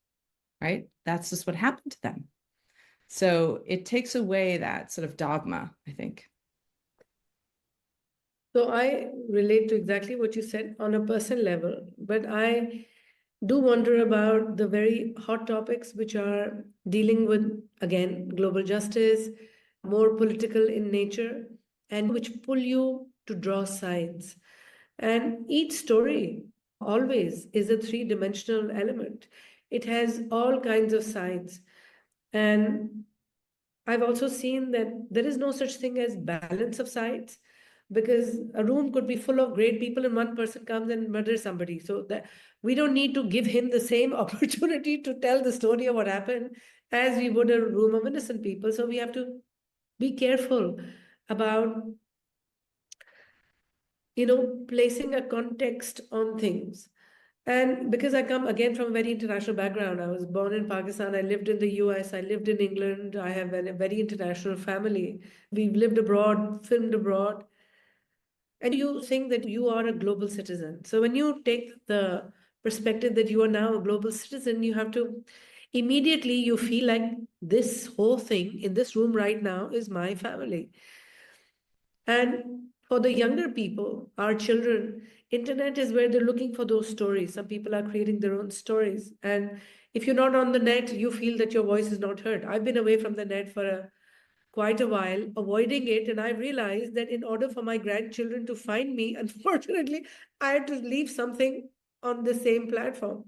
right? That's just what happened to them. So it takes away that sort of dogma, I think. So I relate to exactly what you said on a personal level, but I do wonder about the very hot topics which are dealing with, again, global justice, more political in nature, and which pull you to draw sides. And each story always is a three-dimensional element. It has all kinds of sides. And I've also seen that there is no such thing as balance of sides, because a room could be full of great people and one person comes and murders somebody. So that we don't need to give him the same opportunity to tell the story of what happened as we would a room of innocent people. So we have to be careful about, placing a context on things. And because I come again from a very international background, I was born in Pakistan, I lived in the US, I lived in England, I have a very international family. We've lived abroad, filmed abroad. And you think that you are a global citizen. So when you take the perspective that you are now a global citizen, you have to immediately, you feel like this whole thing in this room right now is my family. And for the younger people, our children, internet is where they're looking for those stories. Some people are creating their own stories. And if you're not on the net, you feel that your voice is not heard. I've been away from the net for quite a while, avoiding it. And I realized that in order for my grandchildren to find me, unfortunately, I had to leave something on the same platform.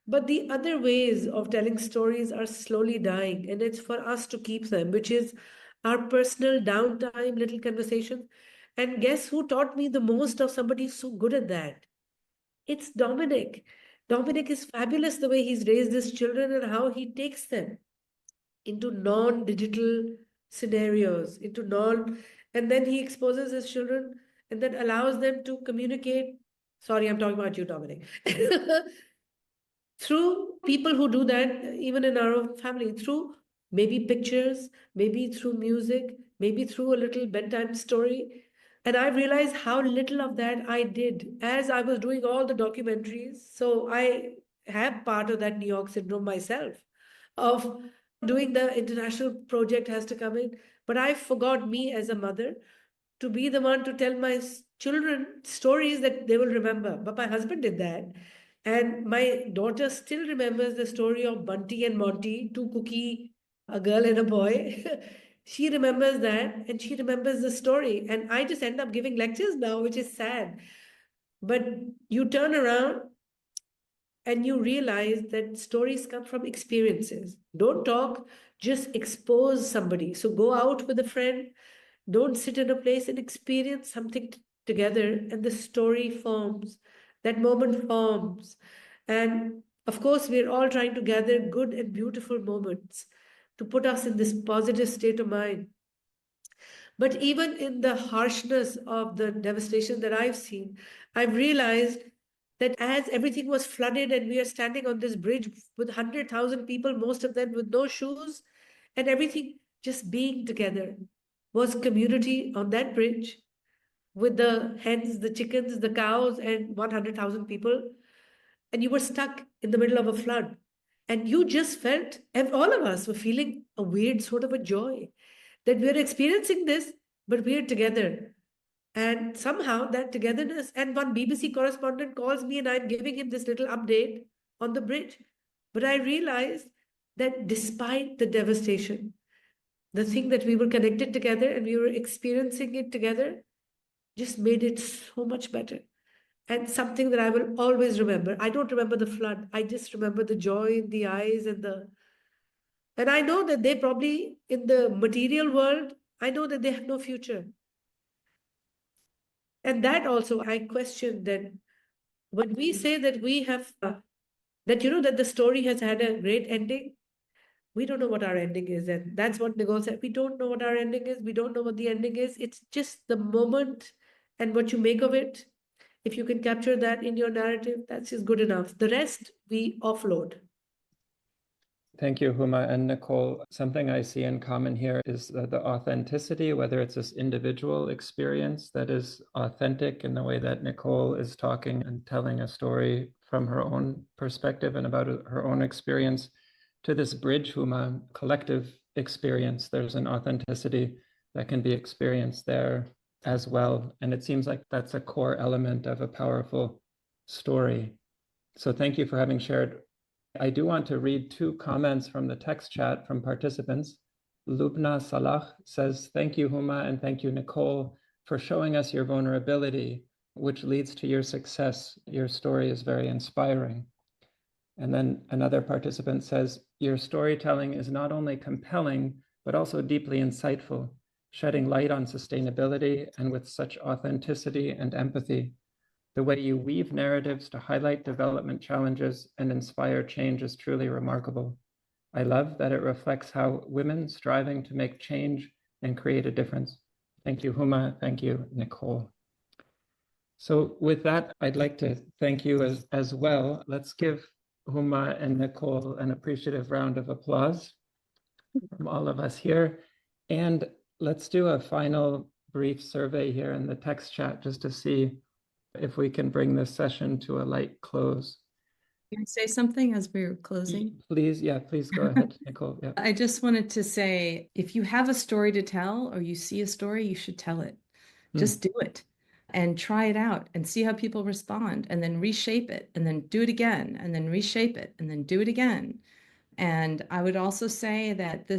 But the other ways of telling stories are slowly dying, and it's for us to keep them, which is our personal downtime, little conversations. And guess who taught me the most of somebody so good at that? It's Dominic. Dominic is fabulous the way he's raised his children and how he takes them into non-digital scenarios, and then he exposes his children and then allows them to communicate. Sorry, I'm talking about you, Dominic. Through people who do that, even in our own family, through maybe pictures, maybe through music, maybe through a little bedtime story. And I realized how little of that I did as I was doing all the documentaries. So I have part of that New York syndrome myself, of doing the international project has to come in. But I forgot me as a mother to be the one to tell my children stories that they will remember. But my husband did that. And my daughter still remembers the story of Bunty and Monty, two cookie, a girl and a boy. She remembers that and she remembers the story. And I just end up giving lectures now, which is sad. But you turn around and you realize that stories come from experiences. Don't talk, just expose somebody. So go out with a friend, don't sit in a place and experience something together, and the story forms, that moment forms. And of course, we're all trying to gather good and beautiful moments to put us in this positive state of mind. But even in the harshness of the devastation that I've seen, I've realized that as everything was flooded and we are standing on this bridge with 100,000 people, most of them with no shoes, and everything just being together, was community on that bridge with the hens, the chickens, the cows, and 100,000 people. And you were stuck in the middle of a flood. And you just felt, and all of us were feeling a weird sort of a joy that we're experiencing this, but we're together. And somehow that togetherness, and one BBC correspondent calls me and I'm giving him this little update on the bridge. But I realized that despite the devastation, the thing that we were connected together and we were experiencing it together just made it so much better. And something that I will always remember. I don't remember the flood. I just remember the joy in the eyes and I know that they probably, in the material world, I know that they have no future. And that also, I question that when we say that we have, that the story has had a great ending, we don't know what our ending is. And that's what Nicole said. We don't know what our ending is. We don't know what the ending is. It's just the moment and what you make of it. If you can capture that in your narrative, that's just good enough. The rest, we offload. Thank you, Huma and Nicole. Something I see in common here is the authenticity, whether it's this individual experience that is authentic in the way that Nicole is talking and telling a story from her own perspective and about her own experience, to this bridge, Huma, collective experience. There's an authenticity that can be experienced there as well. And it seems like that's a core element of a powerful story. So thank you for having shared. I do want to read 2 comments from the text chat from participants. Lubna Salah says, thank you, Huma, and thank you, Nicole, for showing us your vulnerability, which leads to your success. Your story is very inspiring. And then another participant says, your storytelling is not only compelling, but also deeply insightful, shedding light on sustainability and with such authenticity and empathy. The way you weave narratives to highlight development challenges and inspire change is truly remarkable. I love that it reflects how women striving to make change and create a difference. Thank you, Huma. Thank you, Nicole. So with that, I'd like to thank you as well. Let's give Huma and Nicole an appreciative round of applause from all of us here. And let's do a final brief survey here in the text chat just to see if we can bring this session to a light close. Can I say something as we're closing? Please, yeah, please go ahead, Nicole. Yeah. I just wanted to say, if you have a story to tell or you see a story, you should tell it. Just do it and try it out and see how people respond, and then reshape it, and then do it again, and then reshape it, and then do it again. And I would also say that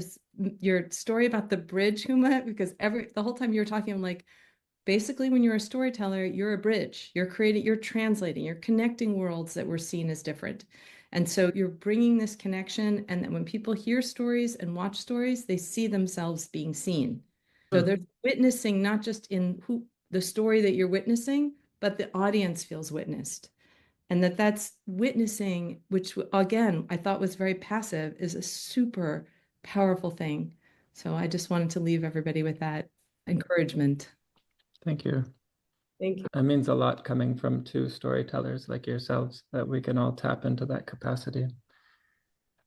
your story about the bridge, Huma, because the whole time you were talking, I'm like, basically, when you're a storyteller, you're a bridge. You're translating, you're connecting worlds that were seen as different. And so you're bringing this connection, and that when people hear stories and watch stories, they see themselves being seen. So they're witnessing not just in the story that you're witnessing, but the audience feels witnessed. And that's witnessing, which again, I thought was very passive, is a super powerful thing. So I just wanted to leave everybody with that encouragement. Thank you. Thank you. That means a lot coming from 2 storytellers like yourselves, that we can all tap into that capacity.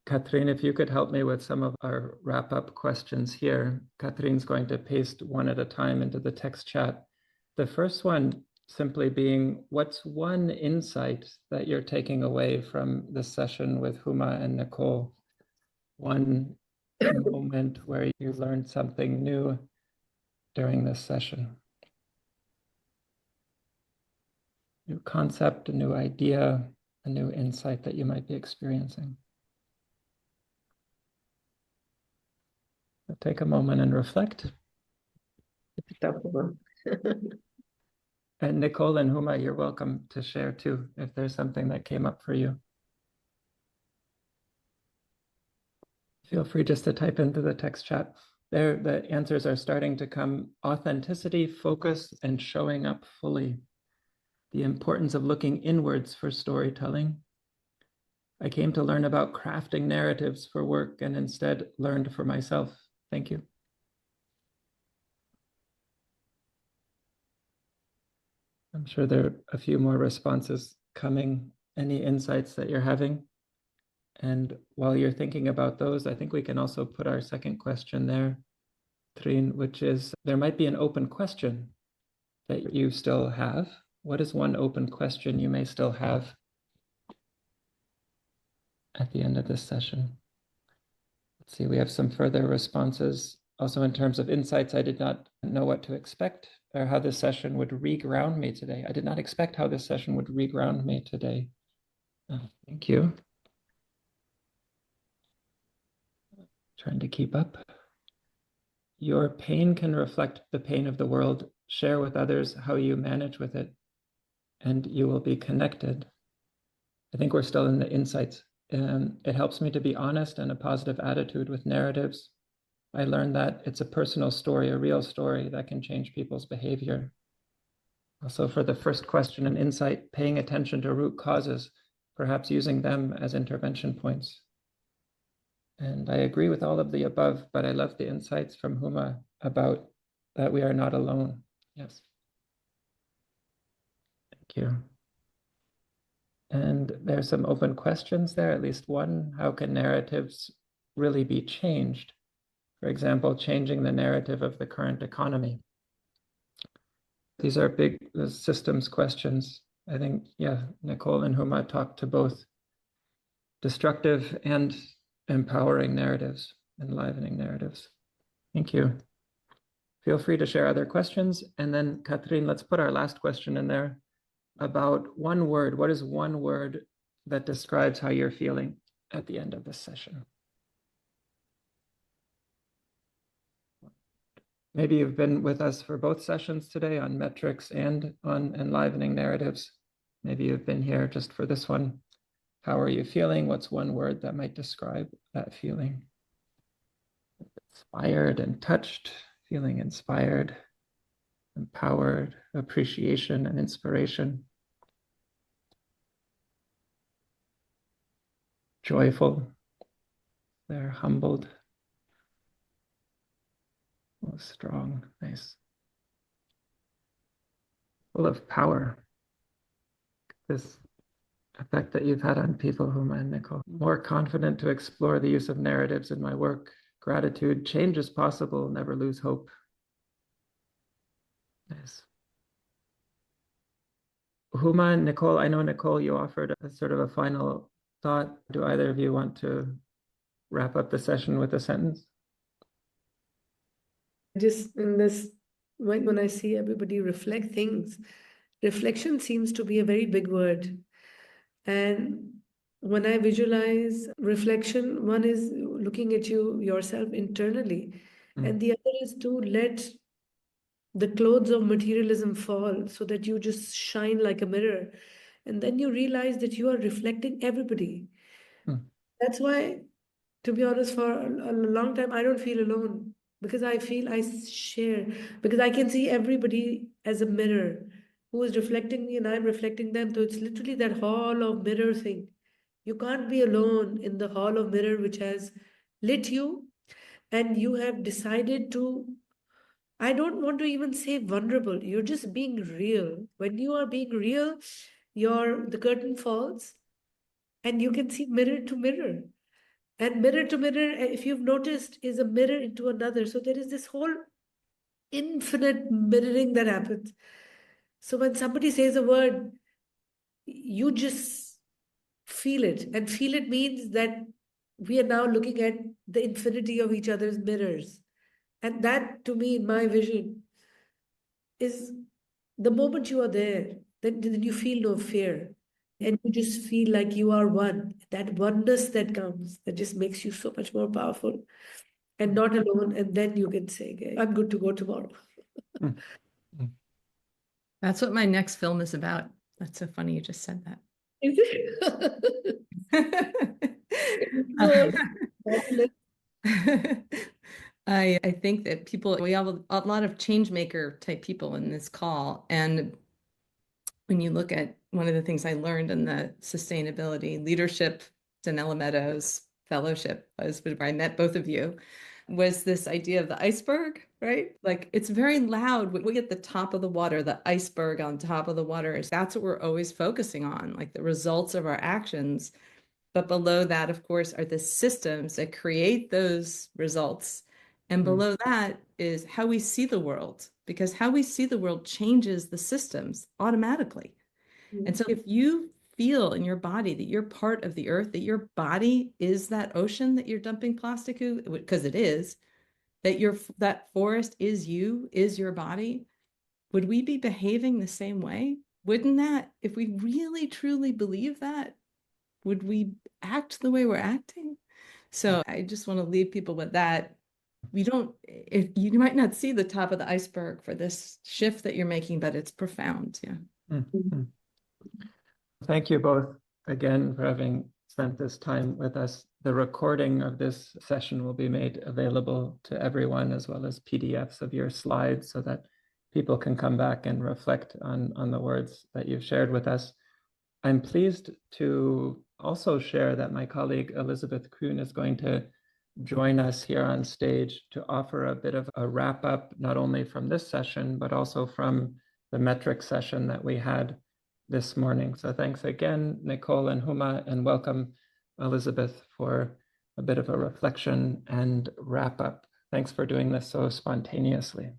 Catherine, if you could help me with some of our wrap-up questions here. Catherine's going to paste one at a time into the text chat. The first one simply being, what's one insight that you're taking away from this session with Huma and Nicole? One moment where you learned something new during this session. New concept, a new idea, a new insight that you might be experiencing. So take a moment and reflect. It's a tough one. And Nicole and Huma, you're welcome to share too, if there's something that came up for you. Feel free just to type into the text chat. There, the answers are starting to come. Authenticity, focus, and showing up fully. The importance of looking inwards for storytelling. I came to learn about crafting narratives for work and instead learned for myself. Thank you. I'm sure there are a few more responses coming. Any insights that you're having? And while you're thinking about those, I think we can also put our second question there, Trin, which is, there might be an open question that you still have. What is one open question you may still have at the end of this session? Let's see, we have some further responses. Also in terms of insights, I did not know what to expect or how this session would reground me today. I did not expect how this session would reground me today. Thank you. Trying to keep up. Your pain can reflect the pain of the world. Share with others how you manage with it, and you will be connected. I think we're still in the insights. It helps me to be honest and a positive attitude with narratives. I learned that it's a personal story, a real story that can change people's behavior. Also, for the first question and insight, paying attention to root causes, perhaps using them as intervention points. And I agree with all of the above, but I love the insights from Huma about that we are not alone. Yes. Thank you. And there's some open questions there, at least one. How can narratives really be changed? For example, changing the narrative of the current economy. These are big systems questions. I think, yeah, Nicole and Huma talked to both destructive and empowering narratives, enlivening narratives. Thank you. Feel free to share other questions. And then, Catherine, let's put our last question in there about one word. What is one word that describes how you're feeling at the end of this session? Maybe you've been with us for both sessions today on metrics and on enlivening narratives. Maybe you've been here just for this one. How are you feeling? What's one word that might describe that feeling? Inspired and touched, feeling inspired, empowered, appreciation and inspiration. Joyful, they're humbled. Oh, strong, nice. Full of power. This effect that you've had on people, Huma and Nicole. More confident to explore the use of narratives in my work. Gratitude, change is possible, never lose hope. Nice. Huma and Nicole, I know, Nicole, you offered a sort of a final thought. Do either of you want to wrap up the session with a sentence? Just in this, when I see everybody reflect things, reflection seems to be a very big word. And when I visualize reflection, one is looking at yourself internally, and the other is to let the clothes of materialism fall so that you just shine like a mirror. And then you realize that you are reflecting everybody. That's why, to be honest, for a long time, I don't feel alone, because I feel I share, because I can see everybody as a mirror who is reflecting me and I'm reflecting them. So it's literally that hall of mirror thing. You can't be alone in the hall of mirror which has lit you, and you have decided to, I don't want to even say vulnerable, you're just being real. When you are being real, the curtain falls and you can see mirror to mirror. And mirror to mirror, if you've noticed, is a mirror into another. So there is this whole infinite mirroring that happens. So when somebody says a word, you just feel it. And feel it means that we are now looking at the infinity of each other's mirrors. And that, to me, in my vision, is the moment you are there, then you feel no fear. And you just feel like you are one. That oneness that comes, that just makes you so much more powerful and not alone. And then you can say, okay, I'm good to go tomorrow. That's what my next film is about. That's so funny you just said that. Is it? I think that we have a lot of change maker type people in this call. And when you look at one of the things I learned in the sustainability leadership Danella Meadows fellowship, was where I met both of you, was this idea of the iceberg, right? Like, it's very loud. We get the top of the water, the iceberg on top of the water. That's what we're always focusing on, like the results of our actions. But below that, of course, are the systems that create those results. And below that is how we see the world, because how we see the world changes the systems automatically. And so if you feel in your body that you're part of the earth, that your body is that ocean that you're dumping plastic to, because it is, that forest is you, is your body, would we be behaving the same way? Wouldn't that, if we really truly believe that, would we act the way we're acting? So I just want to leave people with that. You might not see the top of the iceberg for this shift that you're making, but it's profound. Yeah. Thank you both again for having spent this time with us. The recording of this session will be made available to everyone, as well as PDFs of your slides, so that people can come back and reflect on the words that you've shared with us. I'm pleased to also share that my colleague Elizabeth Kuhn is going to join us here on stage to offer a bit of a wrap up, not only from this session, but also from the metric session that we had this morning. So thanks again, Nicole and Huma, and welcome, Elizabeth, for a bit of a reflection and wrap up. Thanks for doing this so spontaneously.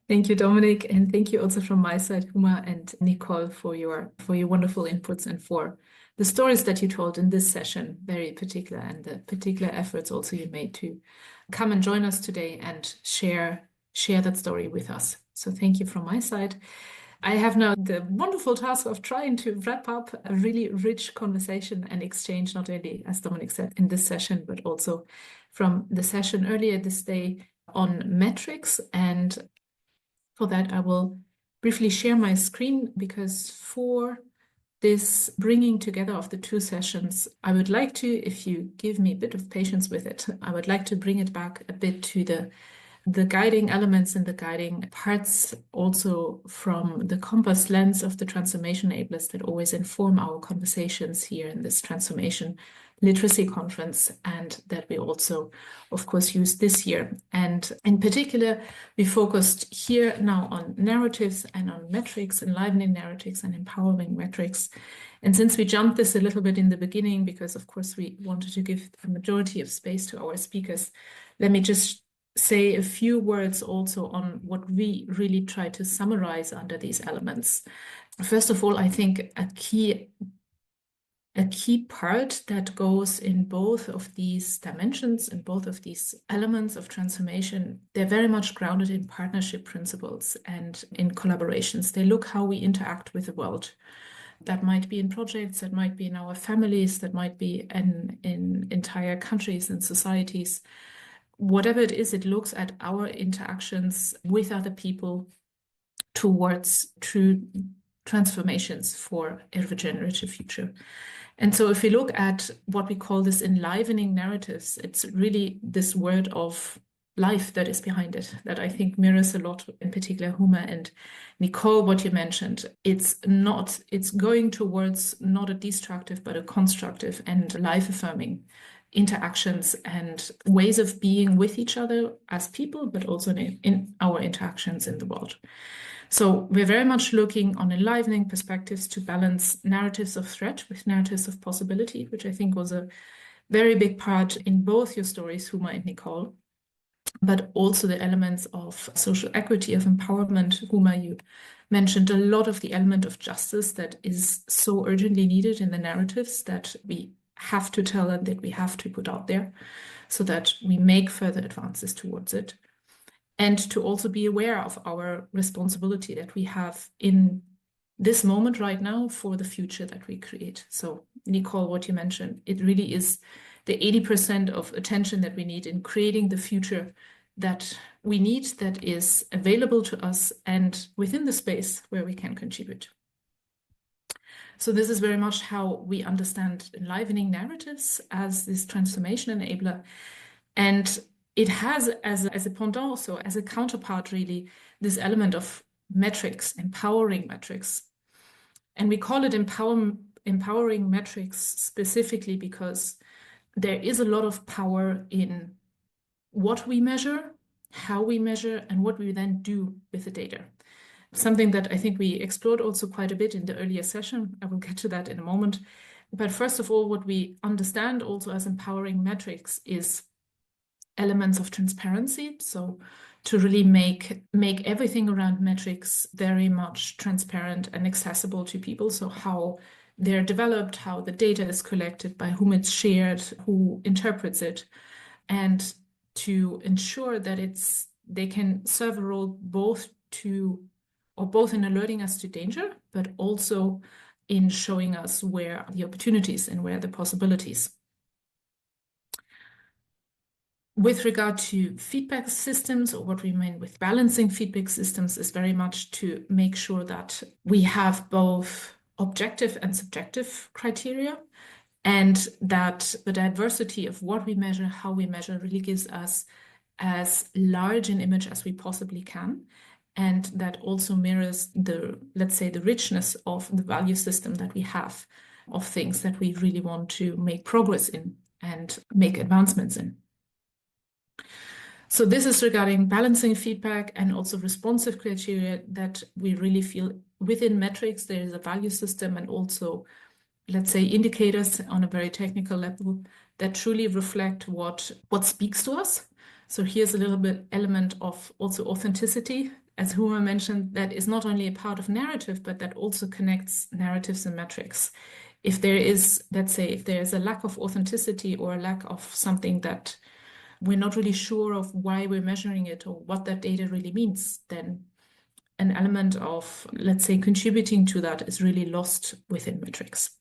Thank you, Dominic, and thank you also from my side, Huma and Nicole, for your wonderful inputs and for the stories that you told in this session, very particular, and the particular efforts also you made to come and join us today and share that story with us. So thank you from my side. I have now the wonderful task of trying to wrap up a really rich conversation and exchange, not only, as Dominic said, in this session, but also from the session earlier this day on metrics. And for that, I will briefly share my screen, because for this bringing together of the two sessions, I would like to, if you give me a bit of patience with it, I would like to bring it back a bit to the guiding elements and the guiding parts, also from the compass lens of the transformation enablers that always inform our conversations here in this transformation literacy conference, and that we also, of course, use this year. And in particular, we focused here now on narratives and on metrics, enlivening narratives and empowering metrics. And since we jumped this a little bit in the beginning, because of course we wanted to give a majority of space to our speakers, let me just say a few words also on what we really try to summarize under these elements. First of all, I think a key part that goes in both of these dimensions, in both of these elements of transformation, they're very much grounded in partnership principles and in collaborations. They look how we interact with the world. That might be in projects, that might be in our families, that might be in entire countries and societies. Whatever it is, it looks at our interactions with other people towards true transformations for a regenerative future. And so if we look at what we call this enlivening narratives, it's really this word of life that is behind it, that I think mirrors a lot, in particular Huma and Nicole, what you mentioned. It's going towards not a destructive, but a constructive and life-affirming interactions and ways of being with each other as people, but also in our interactions in the world. So we're very much looking on enlivening perspectives to balance narratives of threat with narratives of possibility, which I think was a very big part in both your stories, Huma and Nicole, but also the elements of social equity, of empowerment. Huma, you mentioned a lot of the element of justice that is so urgently needed in the narratives that we have to tell and that we have to put out there so that we make further advances towards it. And to also be aware of our responsibility that we have in this moment right now for the future that we create. So Nicole, what you mentioned, it really is the 80% of attention that we need in creating the future that we need, that is available to us and within the space where we can contribute. So this is very much how we understand enlivening narratives as this transformation enabler. And it has as a pendant, so as a counterpart, really, this element of metrics, empowering metrics. And we call it empowering metrics specifically because there is a lot of power in what we measure, how we measure, and what we then do with the data. Something that I think we explored also quite a bit in the earlier session. I will get to that in a moment. But first of all, what we understand also as empowering metrics is elements of transparency. So to really make everything around metrics very much transparent and accessible to people. So how they're developed, how the data is collected, by whom it's shared, who interprets it, and to ensure that they can serve a role both in alerting us to danger, but also in showing us where the opportunities and where the possibilities. With regard to feedback systems, or what we mean with balancing feedback systems, is very much to make sure that we have both objective and subjective criteria, and that the diversity of what we measure, how we measure, really gives us as large an image as we possibly can, and that also mirrors the, let's say, the richness of the value system that we have of things that we really want to make progress in and make advancements in. So this is regarding balancing feedback and also responsive criteria, that we really feel within metrics there is a value system, and also, let's say, indicators on a very technical level that truly reflect what speaks to us. So here's a little bit element of also authenticity, as Huma mentioned, that is not only a part of narrative, but that also connects narratives and metrics. If there is, let's say, if there is a lack of authenticity or a lack of something that we're not really sure of why we're measuring it or what that data really means, then an element of, let's say, contributing to that is really lost within metrics.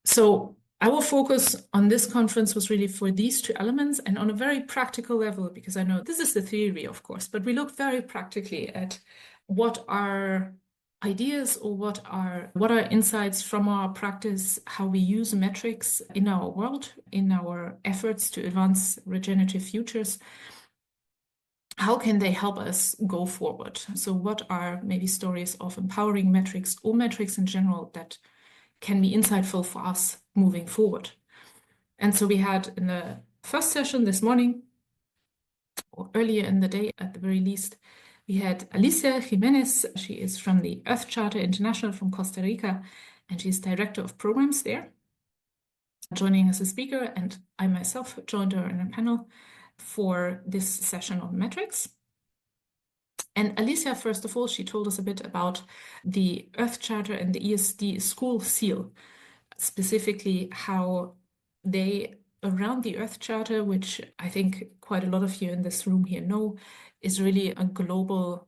So our focus on this conference was really for these two elements, and on a very practical level, because I know this is the theory, of course, but we looked very practically at what are ideas or what are insights from our practice, how we use metrics in our world, in our efforts to advance regenerative futures. How can they help us go forward? So what are maybe stories of empowering metrics or metrics in general that can be insightful for us moving forward? And so we had in the first session this morning, or earlier in the day at the very least, we had Alicia Jimenez. She is from the Earth Charter International from Costa Rica, and she's director of programs there, joining as a speaker, and I myself joined her in a panel for this session on metrics. And Alicia, first of all, she told us a bit about the Earth Charter and the ESD school seal, specifically how they, around the Earth Charter, which I think quite a lot of you in this room here know, is really a global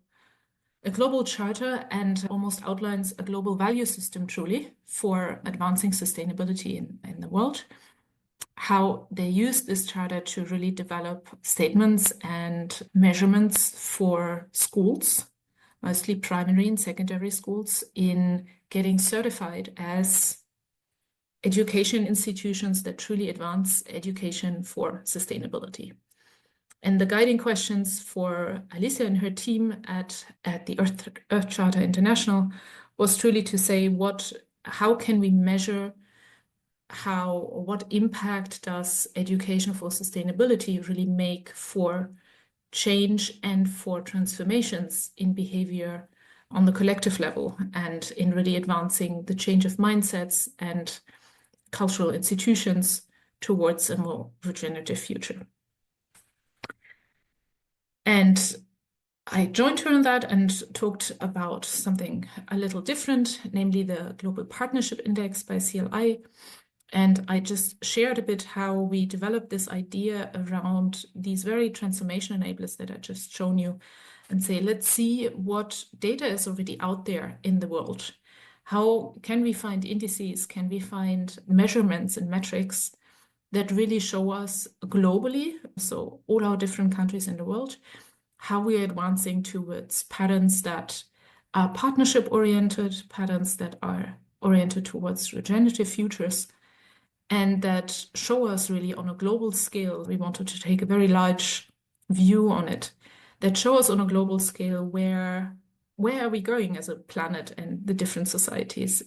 charter and almost outlines a global value system truly for advancing sustainability in the world. How they use this charter to really develop statements and measurements for schools, mostly primary and secondary schools, in getting certified as education institutions that truly advance education for sustainability. And the guiding questions for Alicia and her team at the Earth Charter International was truly to say how can we measure what impact does education for sustainability really make for change and for transformations in behavior on the collective level, and in really advancing the change of mindsets and cultural institutions towards a more regenerative future. And I joined her on that and talked about something a little different, namely the Global Partnership Index by CLI. And I just shared a bit how we developed this idea around these very transformation enablers that I just shown you, and say, let's see what data is already out there in the world. How can we find indices? Can we find measurements and metrics that really show us globally, so all our different countries in the world, how we are advancing towards patterns that are partnership-oriented, patterns that are oriented towards regenerative futures, and that show us really on a global scale. We wanted to take a very large view on it, that show us on a global scale where are we going as a planet and the different societies?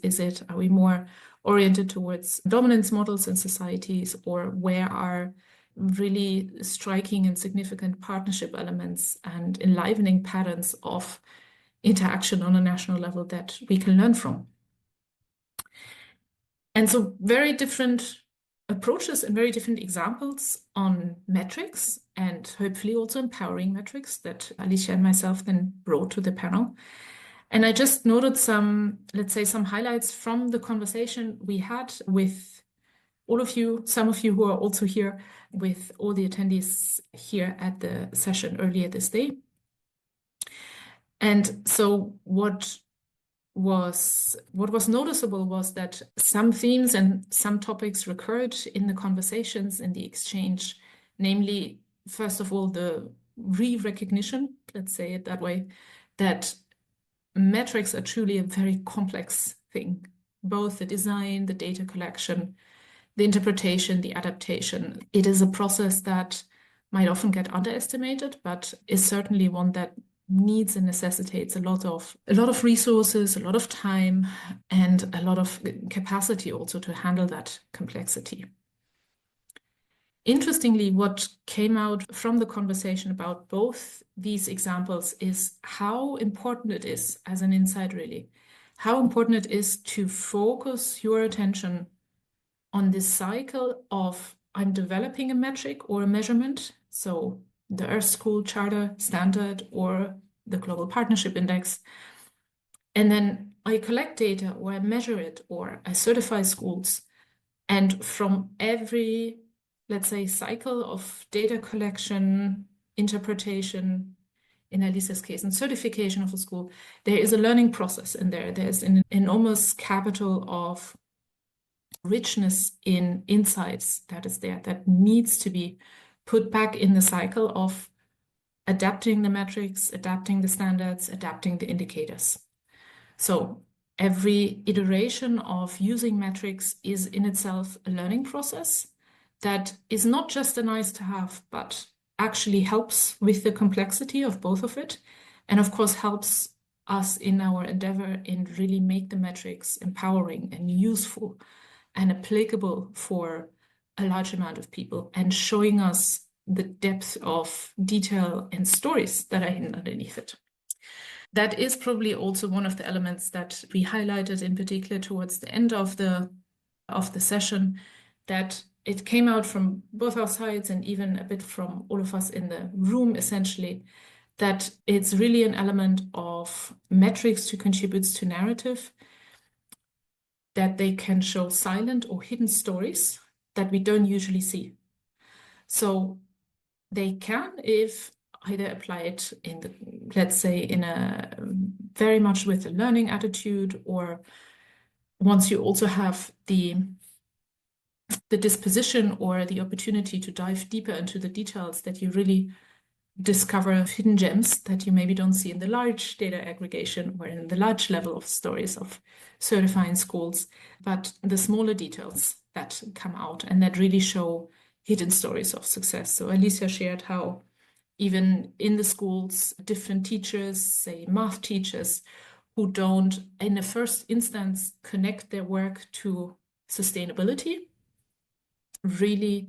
Are we more oriented towards dominance models in societies, or where are really striking and significant partnership elements and enlivening patterns of interaction on a national level that we can learn from? And so very different approaches and very different examples on metrics, and hopefully also empowering metrics, that Alicia and myself then brought to the panel. And I just noted some highlights from the conversation we had with all of you, some of you who are also here, with all the attendees here at the session earlier this day. And so what was noticeable was that some themes and some topics recurred in the conversations, in the exchange, namely, first of all, the re-recognition, let's say it that way, that metrics are truly a very complex thing, both the design, the data collection, the interpretation, the adaptation. It is a process that might often get underestimated, but is certainly one that needs and necessitates a lot of resources, a lot of time, and a lot of capacity also to handle that complexity. Interestingly, what came out from the conversation about both these examples is how important it is, as an insight really, how important it is to focus your attention on this cycle of I'm developing a metric or a measurement, so the Earth School Charter Standard or the Global Partnership Index, and then I collect data or I measure it or I certify schools, and from every, let's say, cycle of data collection, interpretation, in Alice's case, and certification of a school, there is a learning process in there. There's an enormous capital of richness in insights that is there, that needs to be put back in the cycle of adapting the metrics, adapting the standards, adapting the indicators. So every iteration of using metrics is in itself a learning process that is not just a nice to have, but actually helps with the complexity of both of it. And of course, helps us in our endeavor in really make the metrics empowering and useful and applicable for a large amount of people, and showing us the depth of detail and stories that are hidden underneath it. That is probably also one of the elements that we highlighted in particular towards the end of the session, that it came out from both our sides and even a bit from all of us in the room, essentially, that it's really an element of metrics to contribute to narrative, that they can show silent or hidden stories that we don't usually see. So they can, if either apply it in the, let's say, in a very much with a learning attitude, or once you also have the disposition or the opportunity to dive deeper into the details, that you really discover hidden gems that you maybe don't see in the large data aggregation or in the large level of stories of certifying schools, but the smaller details that come out and that really show hidden stories of success. So Alicia shared how even in the schools, different teachers, say math teachers, who don't in the first instance connect their work to sustainability, really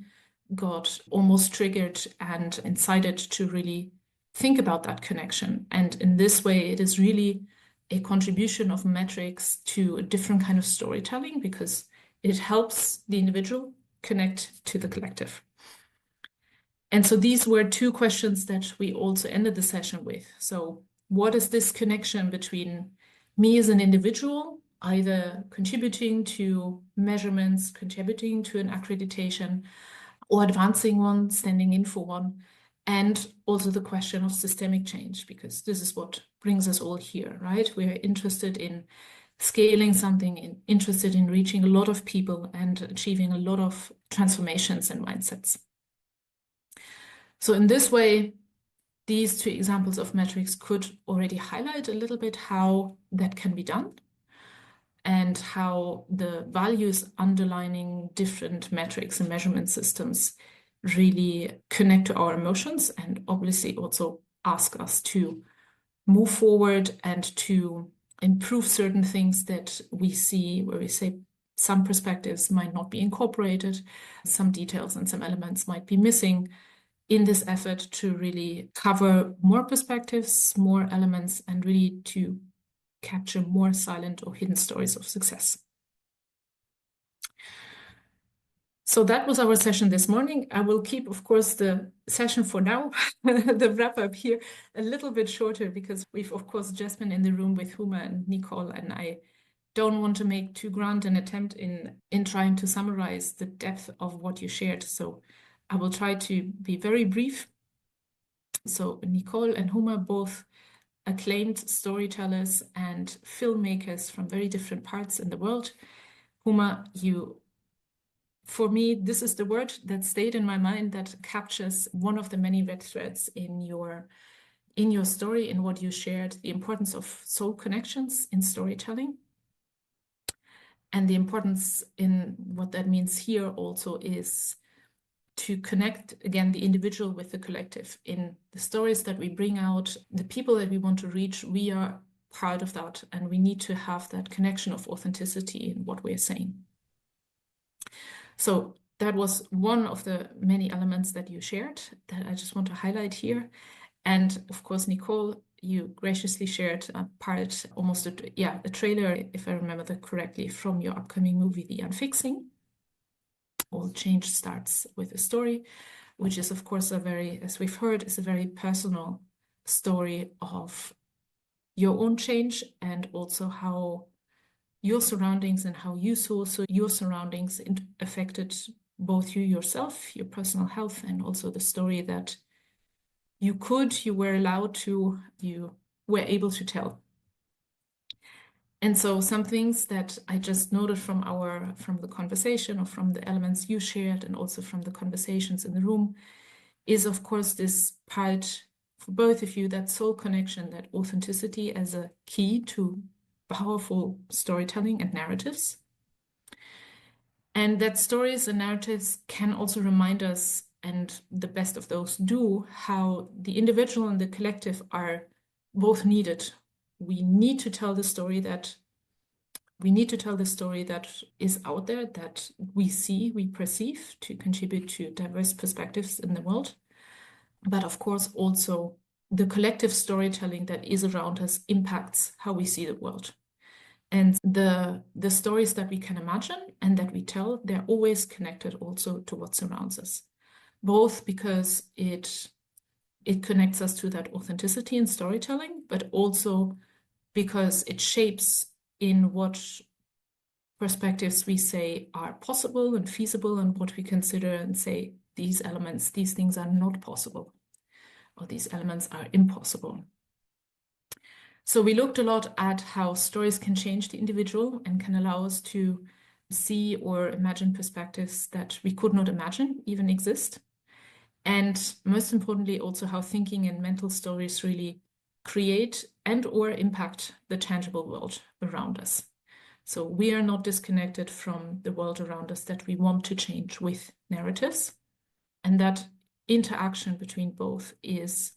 got almost triggered and incited to really think about that connection. And in this way, it is really a contribution of metrics to a different kind of storytelling, because it helps the individual connect to the collective. And so these were two questions that we also ended the session with. So what is this connection between me as an individual, either contributing to measurements, contributing to an accreditation, or advancing one, standing in for one, and also the question of systemic change, because this is what brings us all here, right? We're interested in scaling something, interested in reaching a lot of people and achieving a lot of transformations and mindsets. So in this way, these two examples of metrics could already highlight a little bit how that can be done, and how the values underlining different metrics and measurement systems really connect to our emotions, and obviously also ask us to move forward and to improve certain things that we see, where we say some perspectives might not be incorporated, some details and some elements might be missing, in this effort to really cover more perspectives, more elements, and really to capture more silent or hidden stories of success. So that was our session this morning. I will keep, of course, the session for now, the wrap-up here, a little bit shorter, because we've, of course, just been in the room with Huma and Nicole, and I don't want to make too grand an attempt in trying to summarize the depth of what you shared. So I will try to be very brief. So Nicole and Huma, both acclaimed storytellers and filmmakers from very different parts in the world. Huma, for me, this is the word that stayed in my mind that captures one of the many red threads in your story, in what you shared, the importance of soul connections in storytelling. And the importance in what that means here also is to connect again the individual with the collective. In the stories that we bring out, the people that we want to reach, we are part of that, and we need to have that connection of authenticity in what we're saying. So that was one of the many elements that you shared that I just want to highlight here. And of course, Nicole, you graciously shared a part, almost a trailer, if I remember that correctly, from your upcoming movie, The Unfixing. All change starts with a story, which is, of course, a very, as we've heard, is a very personal story of your own change, and also how your surroundings and how you saw your surroundings affected both you yourself, your personal health, and also the story that you were allowed to, you were able to tell. And so some things that I just noted from the conversation, or from the elements you shared, and also from the conversations in the room, is of course this part for both of you, that soul connection, that authenticity as a key to powerful storytelling and narratives. And that stories and narratives can also remind us, and the best of those do, how the individual and the collective are both needed. We need to tell the story that is out there, that we see, we perceive, to contribute to diverse perspectives in the world. But of course, also the collective storytelling that is around us impacts how we see the world. And the stories that we can imagine and that we tell, they're always connected also to what surrounds us. Both because it connects us to that authenticity in storytelling, but also because it shapes in what perspectives we say are possible and feasible, and what we consider and say, these elements, these things are not possible, or these elements are impossible. So we looked a lot at how stories can change the individual and can allow us to see or imagine perspectives that we could not imagine even exist. And most importantly, also how thinking and mental stories really create and or impact the tangible world around us. So we are not disconnected from the world around us that we want to change with narratives. And that interaction between both is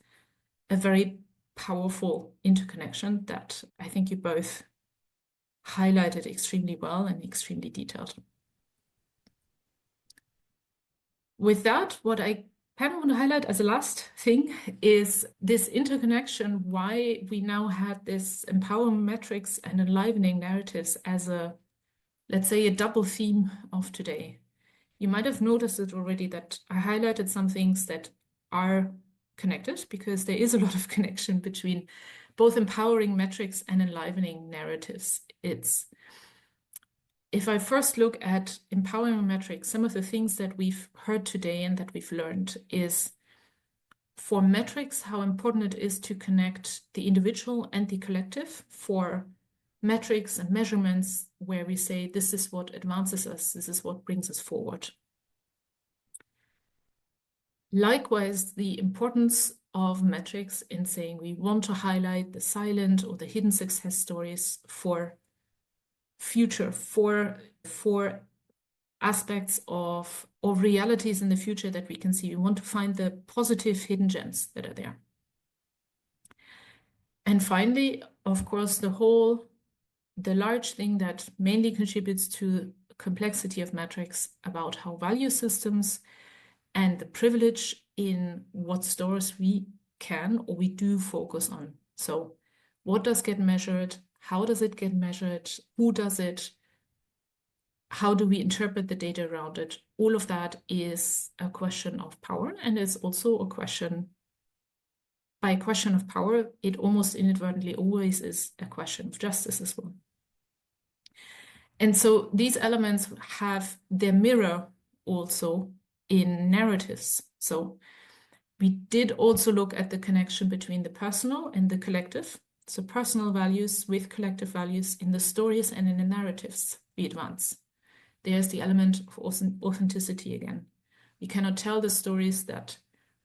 a very powerful interconnection that I think you both highlighted extremely well and extremely detailed. With that, what I kind of want to highlight as a last thing is this interconnection, why we now have this empowerment metrics and enlivening narratives as a, let's say, a double theme of today. You might have noticed it already that I highlighted some things that are connected, because there is a lot of connection between both empowering metrics and enlivening narratives. If I first look at empowering metrics, some of the things that we've heard today and that we've learned is, for metrics, how important it is to connect the individual and the collective. For metrics and measurements where we say, this is what advances us, this is what brings us forward. Likewise, the importance of metrics in saying we want to highlight the silent or the hidden success stories for future, for aspects of realities in the future that we can see. We want to find the positive hidden gems that are there. And finally, of course, the large thing that mainly contributes to complexity of metrics about how value systems and the privilege in what stories we can or we do focus on. So what does get measured? How does it get measured? Who does it? How do we interpret the data around it? All of that is a question of power, and it's also a question, by a question of power, it almost inadvertently always is a question of justice as well. And so these elements have their mirror also in narratives. So we did also look at the connection between the personal and the collective. So personal values with collective values in the stories and in the narratives we advance. There's the element of authenticity again. We cannot tell the stories that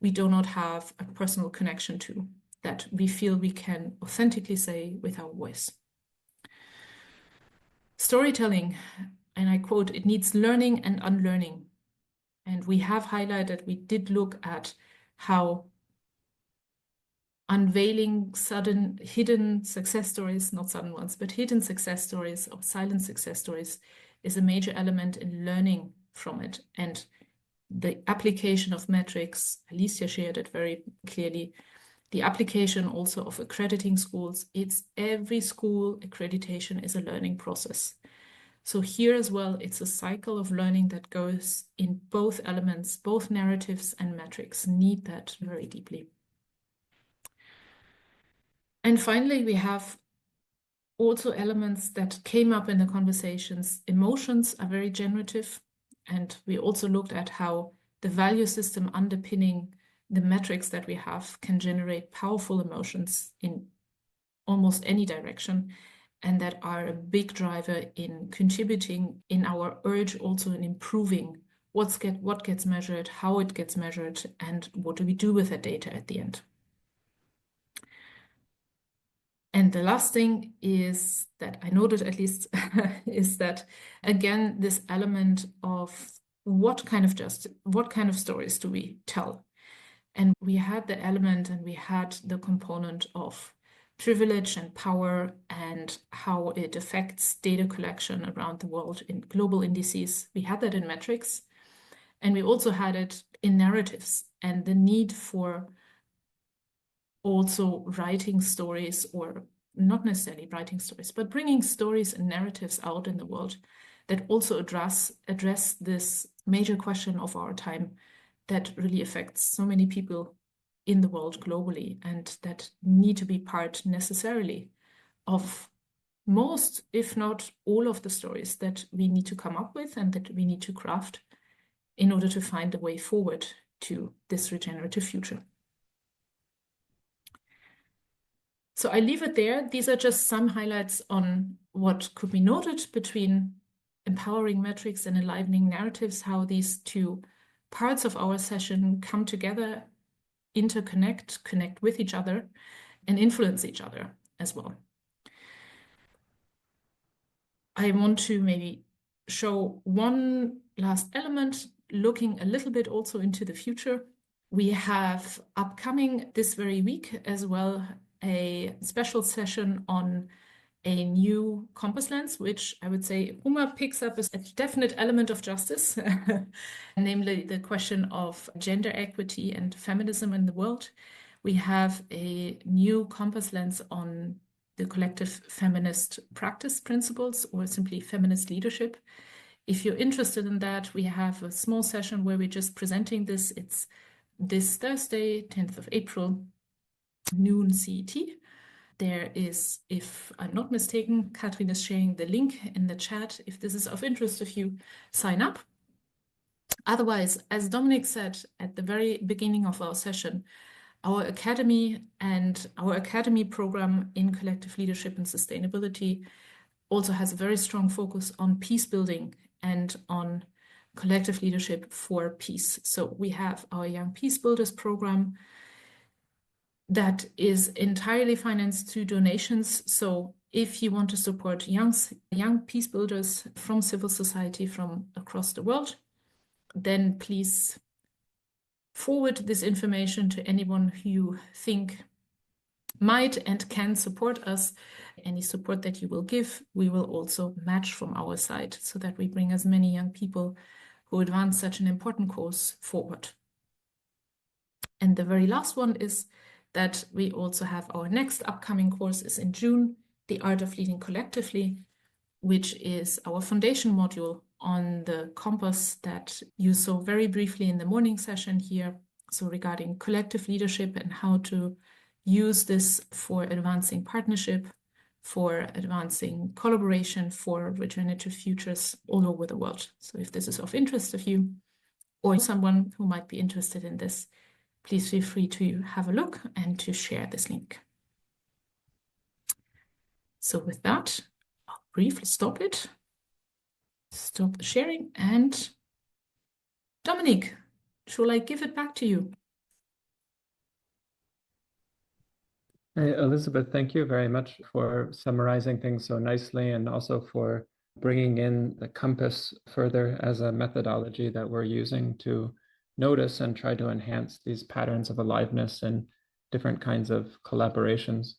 we do not have a personal connection to, that we feel we can authentically say with our voice. Storytelling, and I quote, it needs learning and unlearning. And we have highlighted, we did look at how unveiling sudden hidden success stories, not sudden ones, but hidden success stories or silent success stories is a major element in learning from it. And the application of metrics, Alicia shared it very clearly, the application also of accrediting schools, it's every school accreditation is a learning process. So here as well, it's a cycle of learning that goes in both elements, both narratives and metrics need that very deeply. And finally, we have also elements that came up in the conversations. Emotions are very generative. And we also looked at how the value system underpinning the metrics that we have can generate powerful emotions in almost any direction, and that are a big driver in contributing in our urge also in improving what gets measured, how it gets measured, and what do we do with that data at the end. And the last thing is that I noted at least is that, again, this element of what kind of stories do we tell? And we had the element and we had the component of privilege and power and how it affects data collection around the world in global indices. We had that in metrics, and we also had it in narratives and the need for also writing stories, or not necessarily writing stories, but bringing stories and narratives out in the world that also address this major question of our time that really affects so many people in the world globally, and that need to be part necessarily of most, if not all, of the stories that we need to come up with and that we need to craft in order to find a way forward to this regenerative future. So I leave it there. These are just some highlights on what could be noted between empowering metrics and enlivening narratives, how these two parts of our session come together, interconnect, connect with each other, and influence each other as well. I want to maybe show one last element, looking a little bit also into the future. We have upcoming this very week as well a special session on a new compass lens, which I would say Huma picks up as a definite element of justice, namely the question of gender equity and feminism in the world. We have a new compass lens on the collective feminist practice principles, or simply feminist leadership. If you're interested in that, we have a small session where we're just presenting this. It's this Thursday, 10th of April, noon CET. There is, if I'm not mistaken, Katrin is sharing the link in the chat. If this is of interest of you, sign up. Otherwise, as Dominic said at the very beginning of our session, our academy and our academy program in collective leadership and sustainability also has a very strong focus on peace building and on collective leadership for peace. So we have our Young Peace Builders program that is entirely financed through donations. So if you want to support young peace builders from civil society from across the world, then please forward this information to anyone who you think might and can support us. Any support that you will give, we will also match from our side so that we bring as many young people who advance such an important cause forward. And the very last one is that we also have our next upcoming course is in June, The Art of Leading Collectively, which is our foundation module on the compass that you saw very briefly in the morning session here. So regarding collective leadership and how to use this for advancing partnership, for advancing collaboration, for regenerative futures all over the world. So if this is of interest of you or someone who might be interested in this, please feel free to have a look and to share this link. So with that, I'll briefly stop the sharing, and Dominic, shall I give it back to you? Elizabeth, thank you very much for summarizing things so nicely, and also for bringing in the compass further as a methodology that we're using to notice and try to enhance these patterns of aliveness and different kinds of collaborations.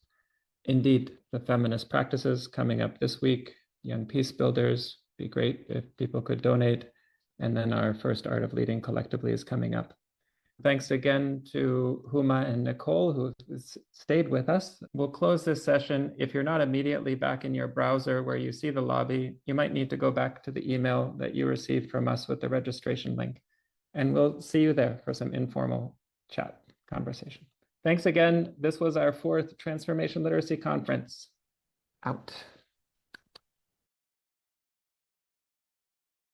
Indeed, the feminist practices coming up this week, Young Peace Builders, be great if people could donate. And then our first Art of Leading collectively is coming up. Thanks again to Huma and Nicole who stayed with us. We'll close this session. If you're not immediately back in your browser where you see the lobby, you might need to go back to the email that you received from us with the registration link. And we'll see you there for some informal chat conversation. Thanks again. This was our 4th Transformation Literacy Conference. Out.